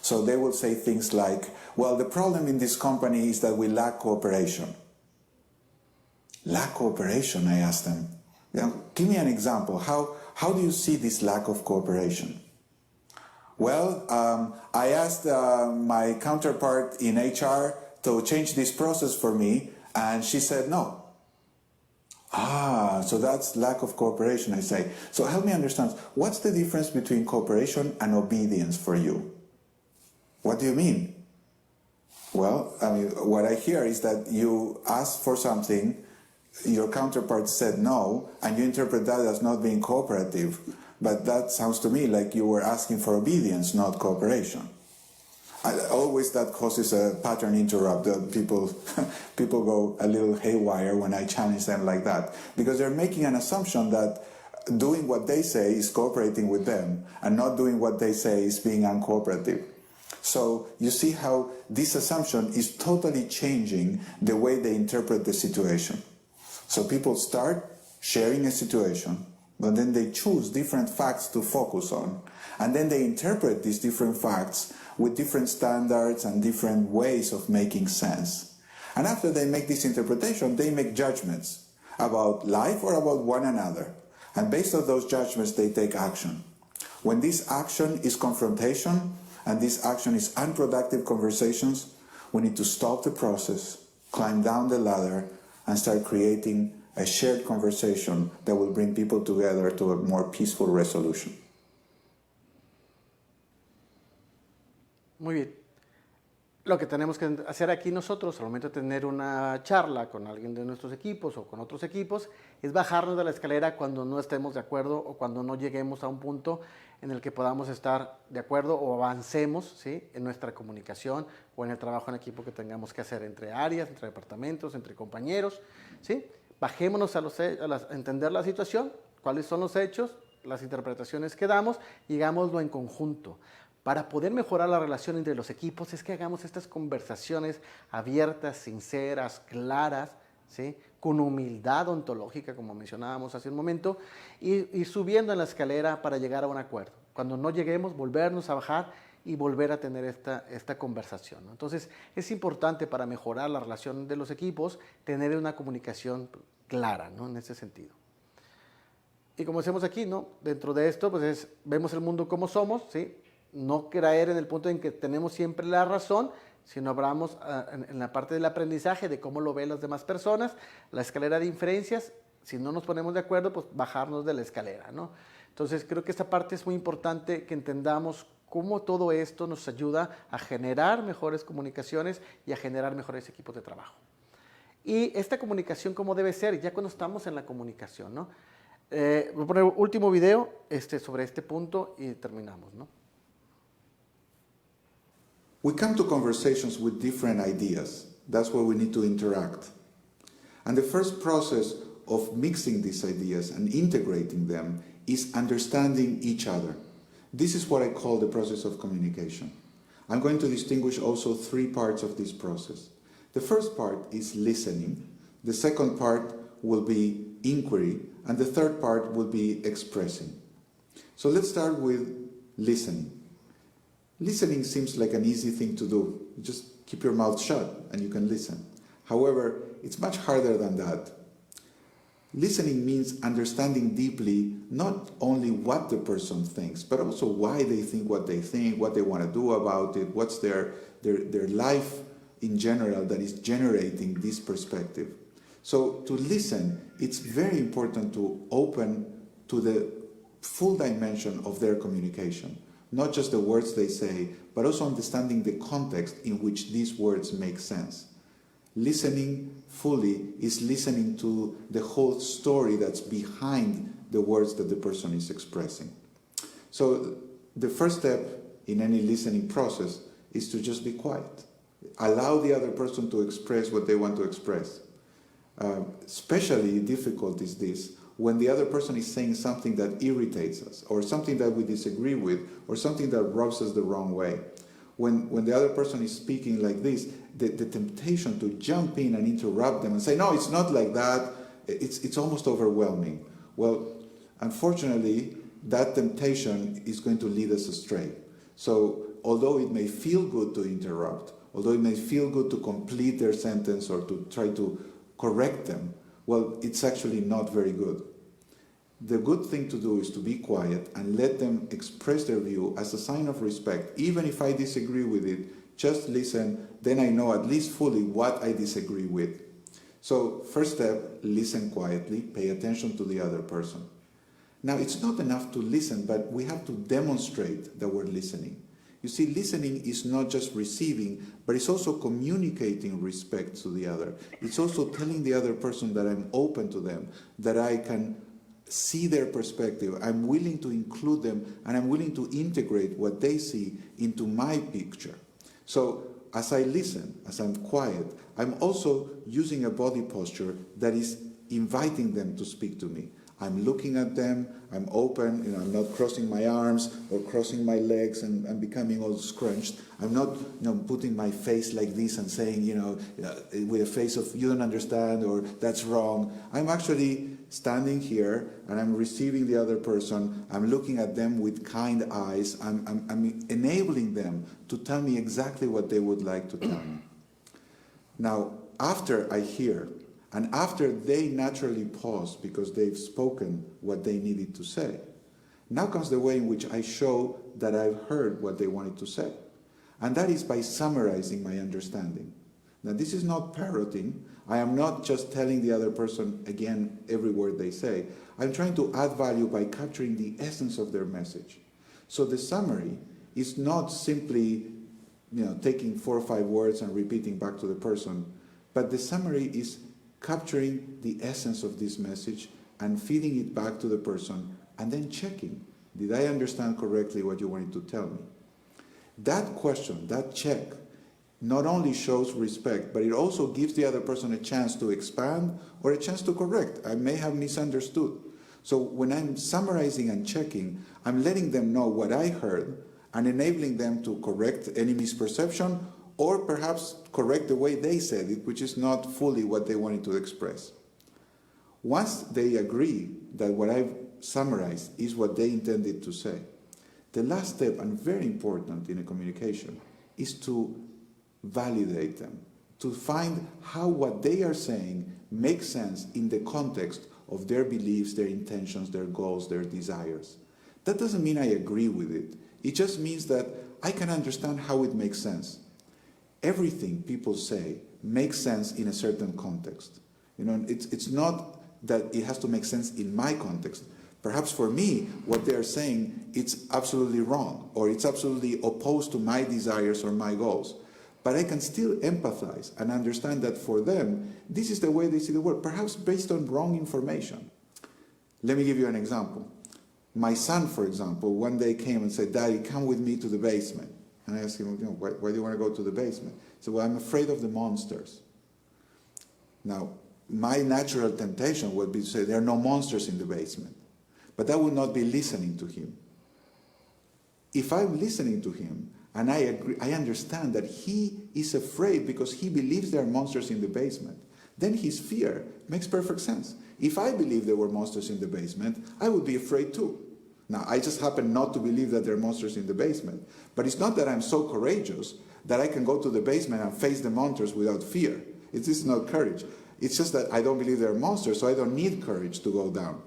So they will say things like, well, the problem in this company is that we lack cooperation. Lack cooperation, I ask them. You know, give me an example. How do you see this lack of cooperation? Well, I asked my counterpart in HR to change this process for me, and she said no. So that's lack of cooperation, I say. So help me understand, what's the difference between cooperation and obedience for you? What do you mean? Well, I mean, what I hear is that you ask for something your counterpart said no, and you interpret that as not being cooperative, but that sounds to me like you were asking for obedience, not cooperation. Always that causes a pattern interrupt. People go a little haywire when I challenge them like that, because they're making an assumption that doing what they say is cooperating with them, and not doing what they say is being uncooperative. So you see how this assumption is totally changing the way they interpret the situation. So people start sharing a situation, but then they choose different facts to focus on, and then they interpret these different facts with different standards and different ways of making sense. And after they make this interpretation, they make judgments about life or about one another. And based on those judgments, they take action. When this action is confrontation, and this action is unproductive conversations, we need to stop the process, climb down the ladder, and start creating a shared conversation that will bring people together to a more peaceful resolution. Muy bien. Lo que tenemos que hacer aquí nosotros, al momento de tener una charla con alguien de nuestros equipos o con otros equipos, es bajarnos de la escalera cuando no estemos de acuerdo o cuando no lleguemos a un punto en el que podamos estar de acuerdo o avancemos, ¿sí?, en nuestra comunicación o en el trabajo en equipo que tengamos que hacer entre áreas, entre departamentos, entre compañeros, ¿sí? Bajémonos a entender la situación, cuáles son los hechos, las interpretaciones que damos y hagámoslo en conjunto. Para poder mejorar la relación entre los equipos es que hagamos estas conversaciones abiertas, sinceras, claras, ¿sí?, con humildad ontológica, como mencionábamos hace un momento, y subiendo en la escalera para llegar a un acuerdo. Cuando no lleguemos, volvernos a bajar y volver a tener esta conversación, ¿no? Entonces, es importante para mejorar la relación de los equipos tener una comunicación clara, ¿no?, en ese sentido. Y como decimos aquí, ¿no?, dentro de esto, pues vemos el mundo como somos, ¿sí? No caer en el punto en que tenemos siempre la razón, sino hablamos en la parte del aprendizaje de cómo lo ven las demás personas, la escalera de inferencias. Si no nos ponemos de acuerdo, pues bajarnos de la escalera, ¿no? Entonces creo que esta parte es muy importante, que entendamos cómo todo esto nos ayuda a generar mejores comunicaciones y a generar mejores equipos de trabajo. Y esta comunicación, ¿cómo debe ser? Ya cuando estamos en la comunicación, ¿no? Voy a poner un último video sobre este punto y terminamos, ¿no? We come to conversations with different ideas. That's where we need to interact. And the first process of mixing these ideas and integrating them is understanding each other. This is what I call the process of communication. I'm going to distinguish also three parts of this process. The first part is listening. The second part will be inquiry. And the third part will be expressing. So let's start with listening. Listening seems like an easy thing to do. You just keep your mouth shut and you can listen. However, it's much harder than that. Listening means understanding deeply not only what the person thinks, but also why they think, what they want to do about it, what's their life in general that is generating this perspective. So to listen, it's very important to open to the full dimension of their communication. Not just the words they say, but also understanding the context in which these words make sense. Listening fully is listening to the whole story that's behind the words that the person is expressing. So the first step in any listening process is to just be quiet. Allow the other person to express what they want to express. Especially difficult is this when the other person is saying something that irritates us, or something that we disagree with, or something that rubs us the wrong way. When the other person is speaking like this, the temptation to jump in and interrupt them and say, no, it's not like that, it's almost overwhelming. Well, unfortunately, that temptation is going to lead us astray. So, although it may feel good to interrupt, although it may feel good to complete their sentence or to try to correct them, well, it's actually not very good. The good thing to do is to be quiet and let them express their view as a sign of respect. Even if I disagree with it, just listen, then I know at least fully what I disagree with. So, first step, listen quietly, pay attention to the other person. Now, it's not enough to listen, but we have to demonstrate that we're listening. You see, listening is not just receiving, but it's also communicating respect to the other. It's also telling the other person that I'm open to them, that I can see their perspective, I'm willing to include them, and I'm willing to integrate what they see into my picture. So as I listen, as I'm quiet, I'm also using a body posture that is inviting them to speak to me. I'm looking at them, I'm open, I'm not crossing my arms or crossing my legs and becoming all scrunched. I'm not putting my face like this and saying, with a face of you don't understand or that's wrong. I'm actually standing here and I'm receiving the other person. I'm looking at them with kind eyes. I'm enabling them to tell me exactly what they would like to tell me. Now, after I hear, and after they naturally pause because they've spoken what they needed to say, now comes the way in which I show that I've heard what they wanted to say. And that is by summarizing my understanding. Now, this is not parroting. I am not just telling the other person again every word they say. I'm trying to add value by capturing the essence of their message. So the summary is not simply taking 4 or 5 words and repeating back to the person, but the summary is capturing the essence of this message and feeding it back to the person and then checking, did I understand correctly what you wanted to tell me? That question, that check, not only shows respect, but it also gives the other person a chance to expand or a chance to correct. I may have misunderstood. So when I'm summarizing and checking, I'm letting them know what I heard and enabling them to correct any misperception or perhaps correct the way they said it, which is not fully what they wanted to express. Once they agree that what I've summarized is what they intended to say, the last step, and very important in a communication, is to validate them, to find how what they are saying makes sense in the context of their beliefs, their intentions, their goals, their desires. That doesn't mean I agree with it. It just means that I can understand how it makes sense. Everything people say makes sense in a certain context. It's not that it has to make sense in my context. Perhaps for me, what they're saying, it's absolutely wrong, or it's absolutely opposed to my desires or my goals. But I can still empathize and understand that for them, this is the way they see the world, perhaps based on wrong information. Let me give you an example. My son, for example, one day came and said, "Daddy, come with me to the basement." And I asked him, why do you want to go to the basement? He said, "Well, I'm afraid of the monsters." Now, my natural temptation would be to say, there are no monsters in the basement. But that would not be listening to him. If I'm listening to him, and I agree, I understand that he is afraid because he believes there are monsters in the basement, then his fear makes perfect sense. If I believe there were monsters in the basement, I would be afraid too. Now, I just happen not to believe that there are monsters in the basement. But it's not that I'm so courageous that I can go to the basement and face the monsters without fear. It is not courage. It's just that I don't believe there are monsters, so I don't need courage to go down.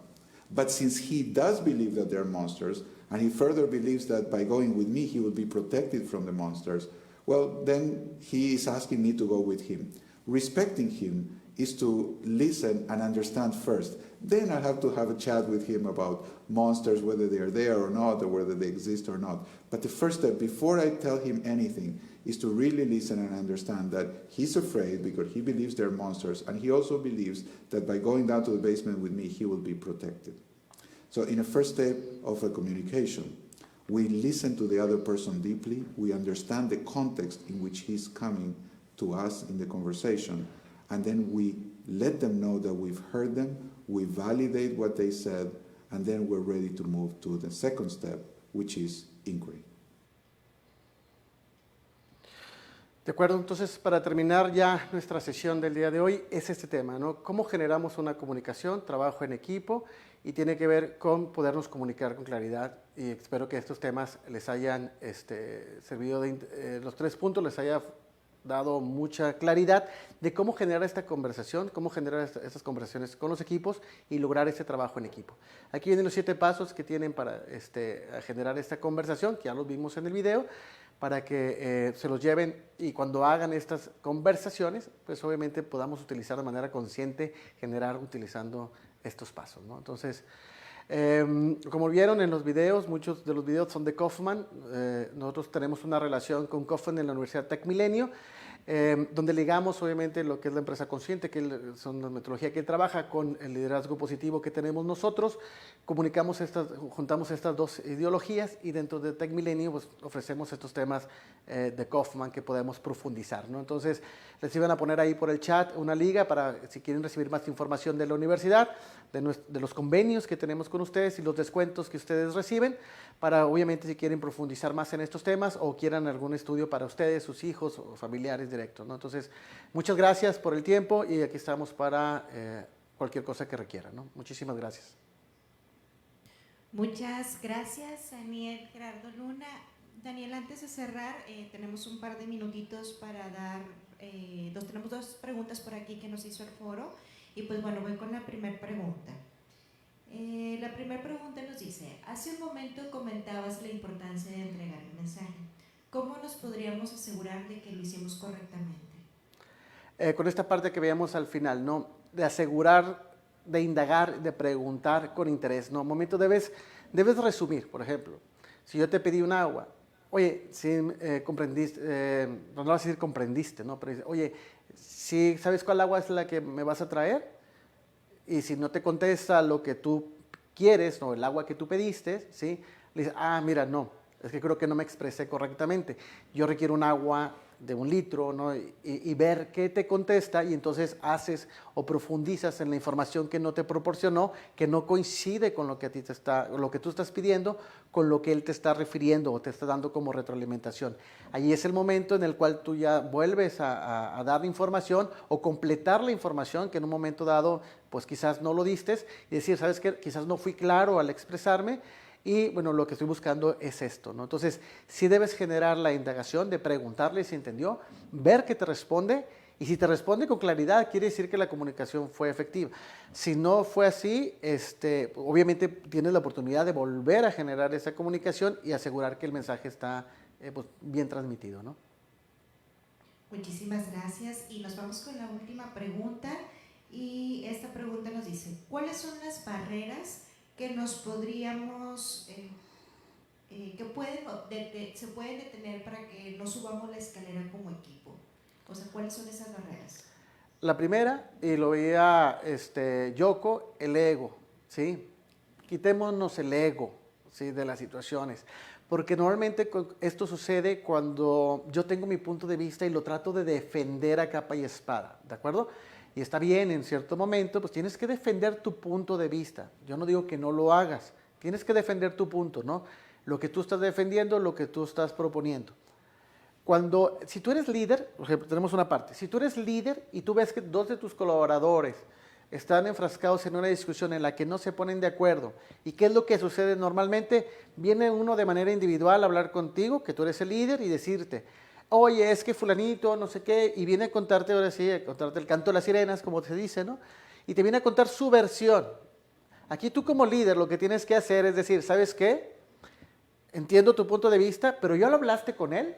But since he does believe that there are monsters, and he further believes that by going with me he will be protected from the monsters, well, then he is asking me to go with him. Respecting him is to listen and understand first. Then I have to have a chat with him about monsters, whether they are there or not, or whether they exist or not. But the first step, before I tell him anything, is to really listen and understand that he's afraid because he believes there are monsters, and he also believes that by going down to the basement with me, he will be protected. So in a first step of a communication, we listen to the other person deeply, we understand the context in which he's coming to us in the conversation, and then we let them know that we've heard them, we validate what they said, and then we're ready to move to the second step, which is inquiry. De acuerdo, entonces para terminar ya nuestra sesión del día de hoy es este tema, ¿no? ¿Cómo generamos una comunicación, trabajo en equipo? Y tiene que ver con podernos comunicar con claridad, y espero que estos temas les hayan servido, los 3 puntos les haya dado mucha claridad de cómo generar esta conversación, cómo generar estas conversaciones con los equipos y lograr este trabajo en equipo. Aquí vienen los 7 pasos que tienen para generar esta conversación, que ya los vimos en el video, para que se los lleven y cuando hagan estas conversaciones, pues obviamente podamos utilizar de manera consciente, generar utilizando estos pasos, ¿no? Entonces, Como vieron en los videos, muchos de los videos son de Kaufman. Nosotros tenemos una relación con Kaufman en la Universidad Tech Milenio, donde ligamos obviamente lo que es la empresa consciente, que son la metodología que él trabaja, con el liderazgo positivo que tenemos nosotros. Juntamos estas dos ideologías y dentro de Tech Milenio pues, ofrecemos estos temas de Kaufman que podemos profundizar, ¿no? Entonces les iban a poner ahí por el chat una liga para si quieren recibir más información de la universidad, de los convenios que tenemos con ustedes y los descuentos que ustedes reciben, para obviamente si quieren profundizar más en estos temas o quieran algún estudio para ustedes, sus hijos o familiares directos, ¿no? Entonces, muchas gracias por el tiempo y aquí estamos para cualquier cosa que requieran, ¿no? Muchísimas gracias. Muchas gracias, Daniel Gerardo Luna. Daniel, antes de cerrar, tenemos un par de minutitos para dar, tenemos dos preguntas por aquí que nos hizo el foro. Y pues bueno, voy con la primera pregunta. La primera pregunta nos dice, hace un momento comentabas la importancia de entregar el mensaje. ¿Cómo nos podríamos asegurar de que lo hicimos correctamente? Con esta parte que veíamos al final, ¿no? De asegurar, de indagar, de preguntar con interés, ¿no? Un momento debes resumir, por ejemplo, si yo te pedí un agua, oye, si comprendiste, no vas a decir comprendiste, ¿no? Pero dice, oye, si sabes cuál agua es la que me vas a traer, y si no te contesta lo que tú quieres, o el agua que tú pediste, ¿sí? Le dices, mira, no, es que creo que no me expresé correctamente, yo requiero un agua de 1 litro, ¿no? Y ver qué te contesta y entonces haces o profundizas en la información que no te proporcionó, que no coincide con lo que lo que tú estás pidiendo, con lo que él te está refiriendo o te está dando como retroalimentación. Ahí es el momento en el cual tú ya vuelves a dar información o completar la información que en un momento dado, pues quizás no lo diste y decir, ¿sabes qué? Quizás no fui claro al expresarme. Y bueno, lo que estoy buscando es esto, ¿no? Entonces, sí debes generar la indagación de preguntarle si entendió, ver qué te responde, y si te responde con claridad, quiere decir que la comunicación fue efectiva. Si no fue así, obviamente tienes la oportunidad de volver a generar esa comunicación y asegurar que el mensaje está pues, bien transmitido, ¿no? Muchísimas gracias. Y nos vamos con la última pregunta. Y esta pregunta nos dice, ¿cuáles son las barreras que nos podríamos, se pueden detener para que no subamos la escalera como equipo? O sea, ¿cuáles son esas barreras? La primera, y lo veía Yoko, el ego, ¿sí? Quitémonos el ego, ¿sí? De las situaciones. Porque normalmente esto sucede cuando yo tengo mi punto de vista y lo trato de defender a capa y espada, ¿de acuerdo? Y está bien, en cierto momento, pues tienes que defender tu punto de vista. Yo no digo que no lo hagas, tienes que defender tu punto, ¿no? Lo que tú estás defendiendo, lo que tú estás proponiendo. Si tú eres líder, por ejemplo, tenemos una parte, si tú eres líder y tú ves que 2 de tus colaboradores están enfrascados en una discusión en la que no se ponen de acuerdo, ¿y qué es lo que sucede normalmente? Viene uno de manera individual a hablar contigo, que tú eres el líder, y decirte, oye, es que fulanito, no sé qué, y viene a contarte, ahora sí, a contarte el canto de las sirenas, como se dice, ¿no? Y te viene a contar su versión. Aquí tú como líder lo que tienes que hacer es decir, ¿sabes qué? Entiendo tu punto de vista, pero ¿ya lo hablaste con él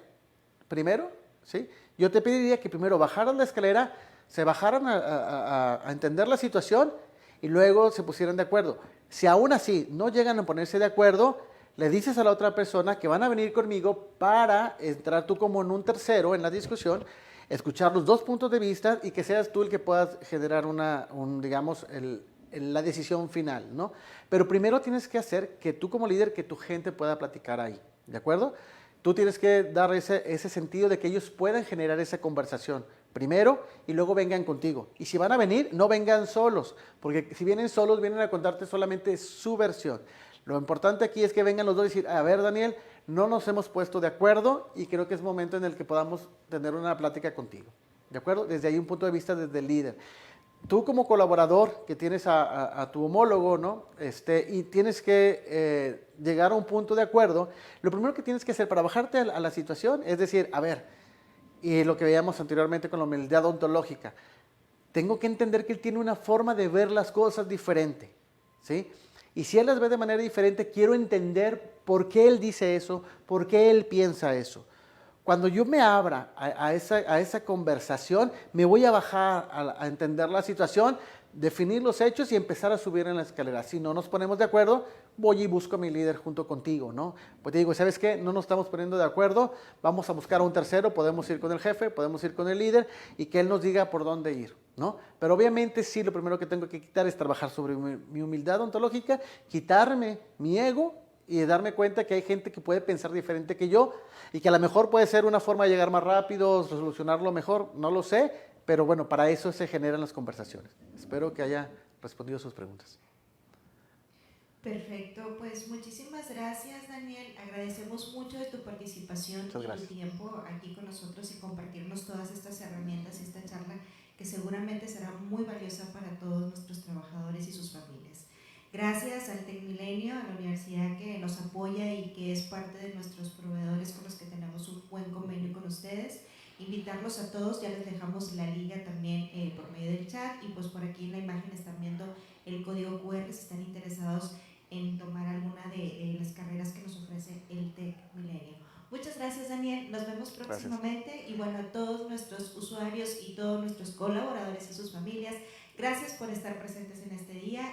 primero? ¿Sí? Yo te pediría que primero bajaran la escalera, se bajaran a entender la situación y luego se pusieran de acuerdo. Si aún así no llegan a ponerse de acuerdo, le dices a la otra persona que van a venir conmigo para entrar tú como en un tercero en la discusión, escuchar los 2 puntos de vista y que seas tú el que puedas generar la decisión final, ¿no? Pero primero tienes que hacer que tú como líder, que tu gente pueda platicar ahí, ¿de acuerdo? Tú tienes que dar ese sentido de que ellos puedan generar esa conversación primero y luego vengan contigo. Y si van a venir, no vengan solos, porque si vienen solos, vienen a contarte solamente su versión. Lo importante aquí es que vengan los dos y decir, a ver, Daniel, no nos hemos puesto de acuerdo y creo que es momento en el que podamos tener una plática contigo, ¿de acuerdo? Desde ahí un punto de vista desde el líder. Tú como colaborador que tienes a tu homólogo, ¿no? Y tienes que llegar a un punto de acuerdo, lo primero que tienes que hacer para bajarte a la situación es decir, a ver, y lo que veíamos anteriormente con la humildad ontológica, tengo que entender que él tiene una forma de ver las cosas diferente, ¿sí? Y si él las ve de manera diferente, quiero entender por qué él dice eso, por qué él piensa eso. Cuando yo me abra a esa conversación, me voy a bajar a entender la situación, definir los hechos y empezar a subir en la escalera. Si no nos ponemos de acuerdo, voy y busco a mi líder junto contigo, ¿no? Pues te digo, ¿sabes qué? No nos estamos poniendo de acuerdo, vamos a buscar a un tercero, podemos ir con el jefe, podemos ir con el líder y que él nos diga por dónde ir, ¿no? Pero obviamente sí, lo primero que tengo que quitar es trabajar sobre mi humildad ontológica, quitarme mi ego y darme cuenta que hay gente que puede pensar diferente que yo y que a lo mejor puede ser una forma de llegar más rápido, solucionarlo mejor, no lo sé, pero bueno, para eso se generan las conversaciones. Espero que haya respondido sus preguntas. Perfecto, pues muchísimas gracias, Daniel. Agradecemos mucho de tu participación y tu tiempo aquí con nosotros y compartirnos todas estas herramientas y esta charla que seguramente será muy valiosa para todos nuestros trabajadores y sus familias. Gracias al TecMilenio, a la universidad que nos apoya y que es parte de nuestros proveedores con los que tenemos un buen convenio con ustedes. Invitarlos a todos, ya les dejamos la liga también por medio del chat y pues por aquí en la imagen están viendo el código QR si están interesados en tomar alguna de las carreras que nos ofrece el TecMilenio. Muchas gracias, Daniel. Nos vemos próximamente. Gracias. Y bueno, a todos nuestros usuarios y todos nuestros colaboradores y sus familias, gracias por estar presentes en este día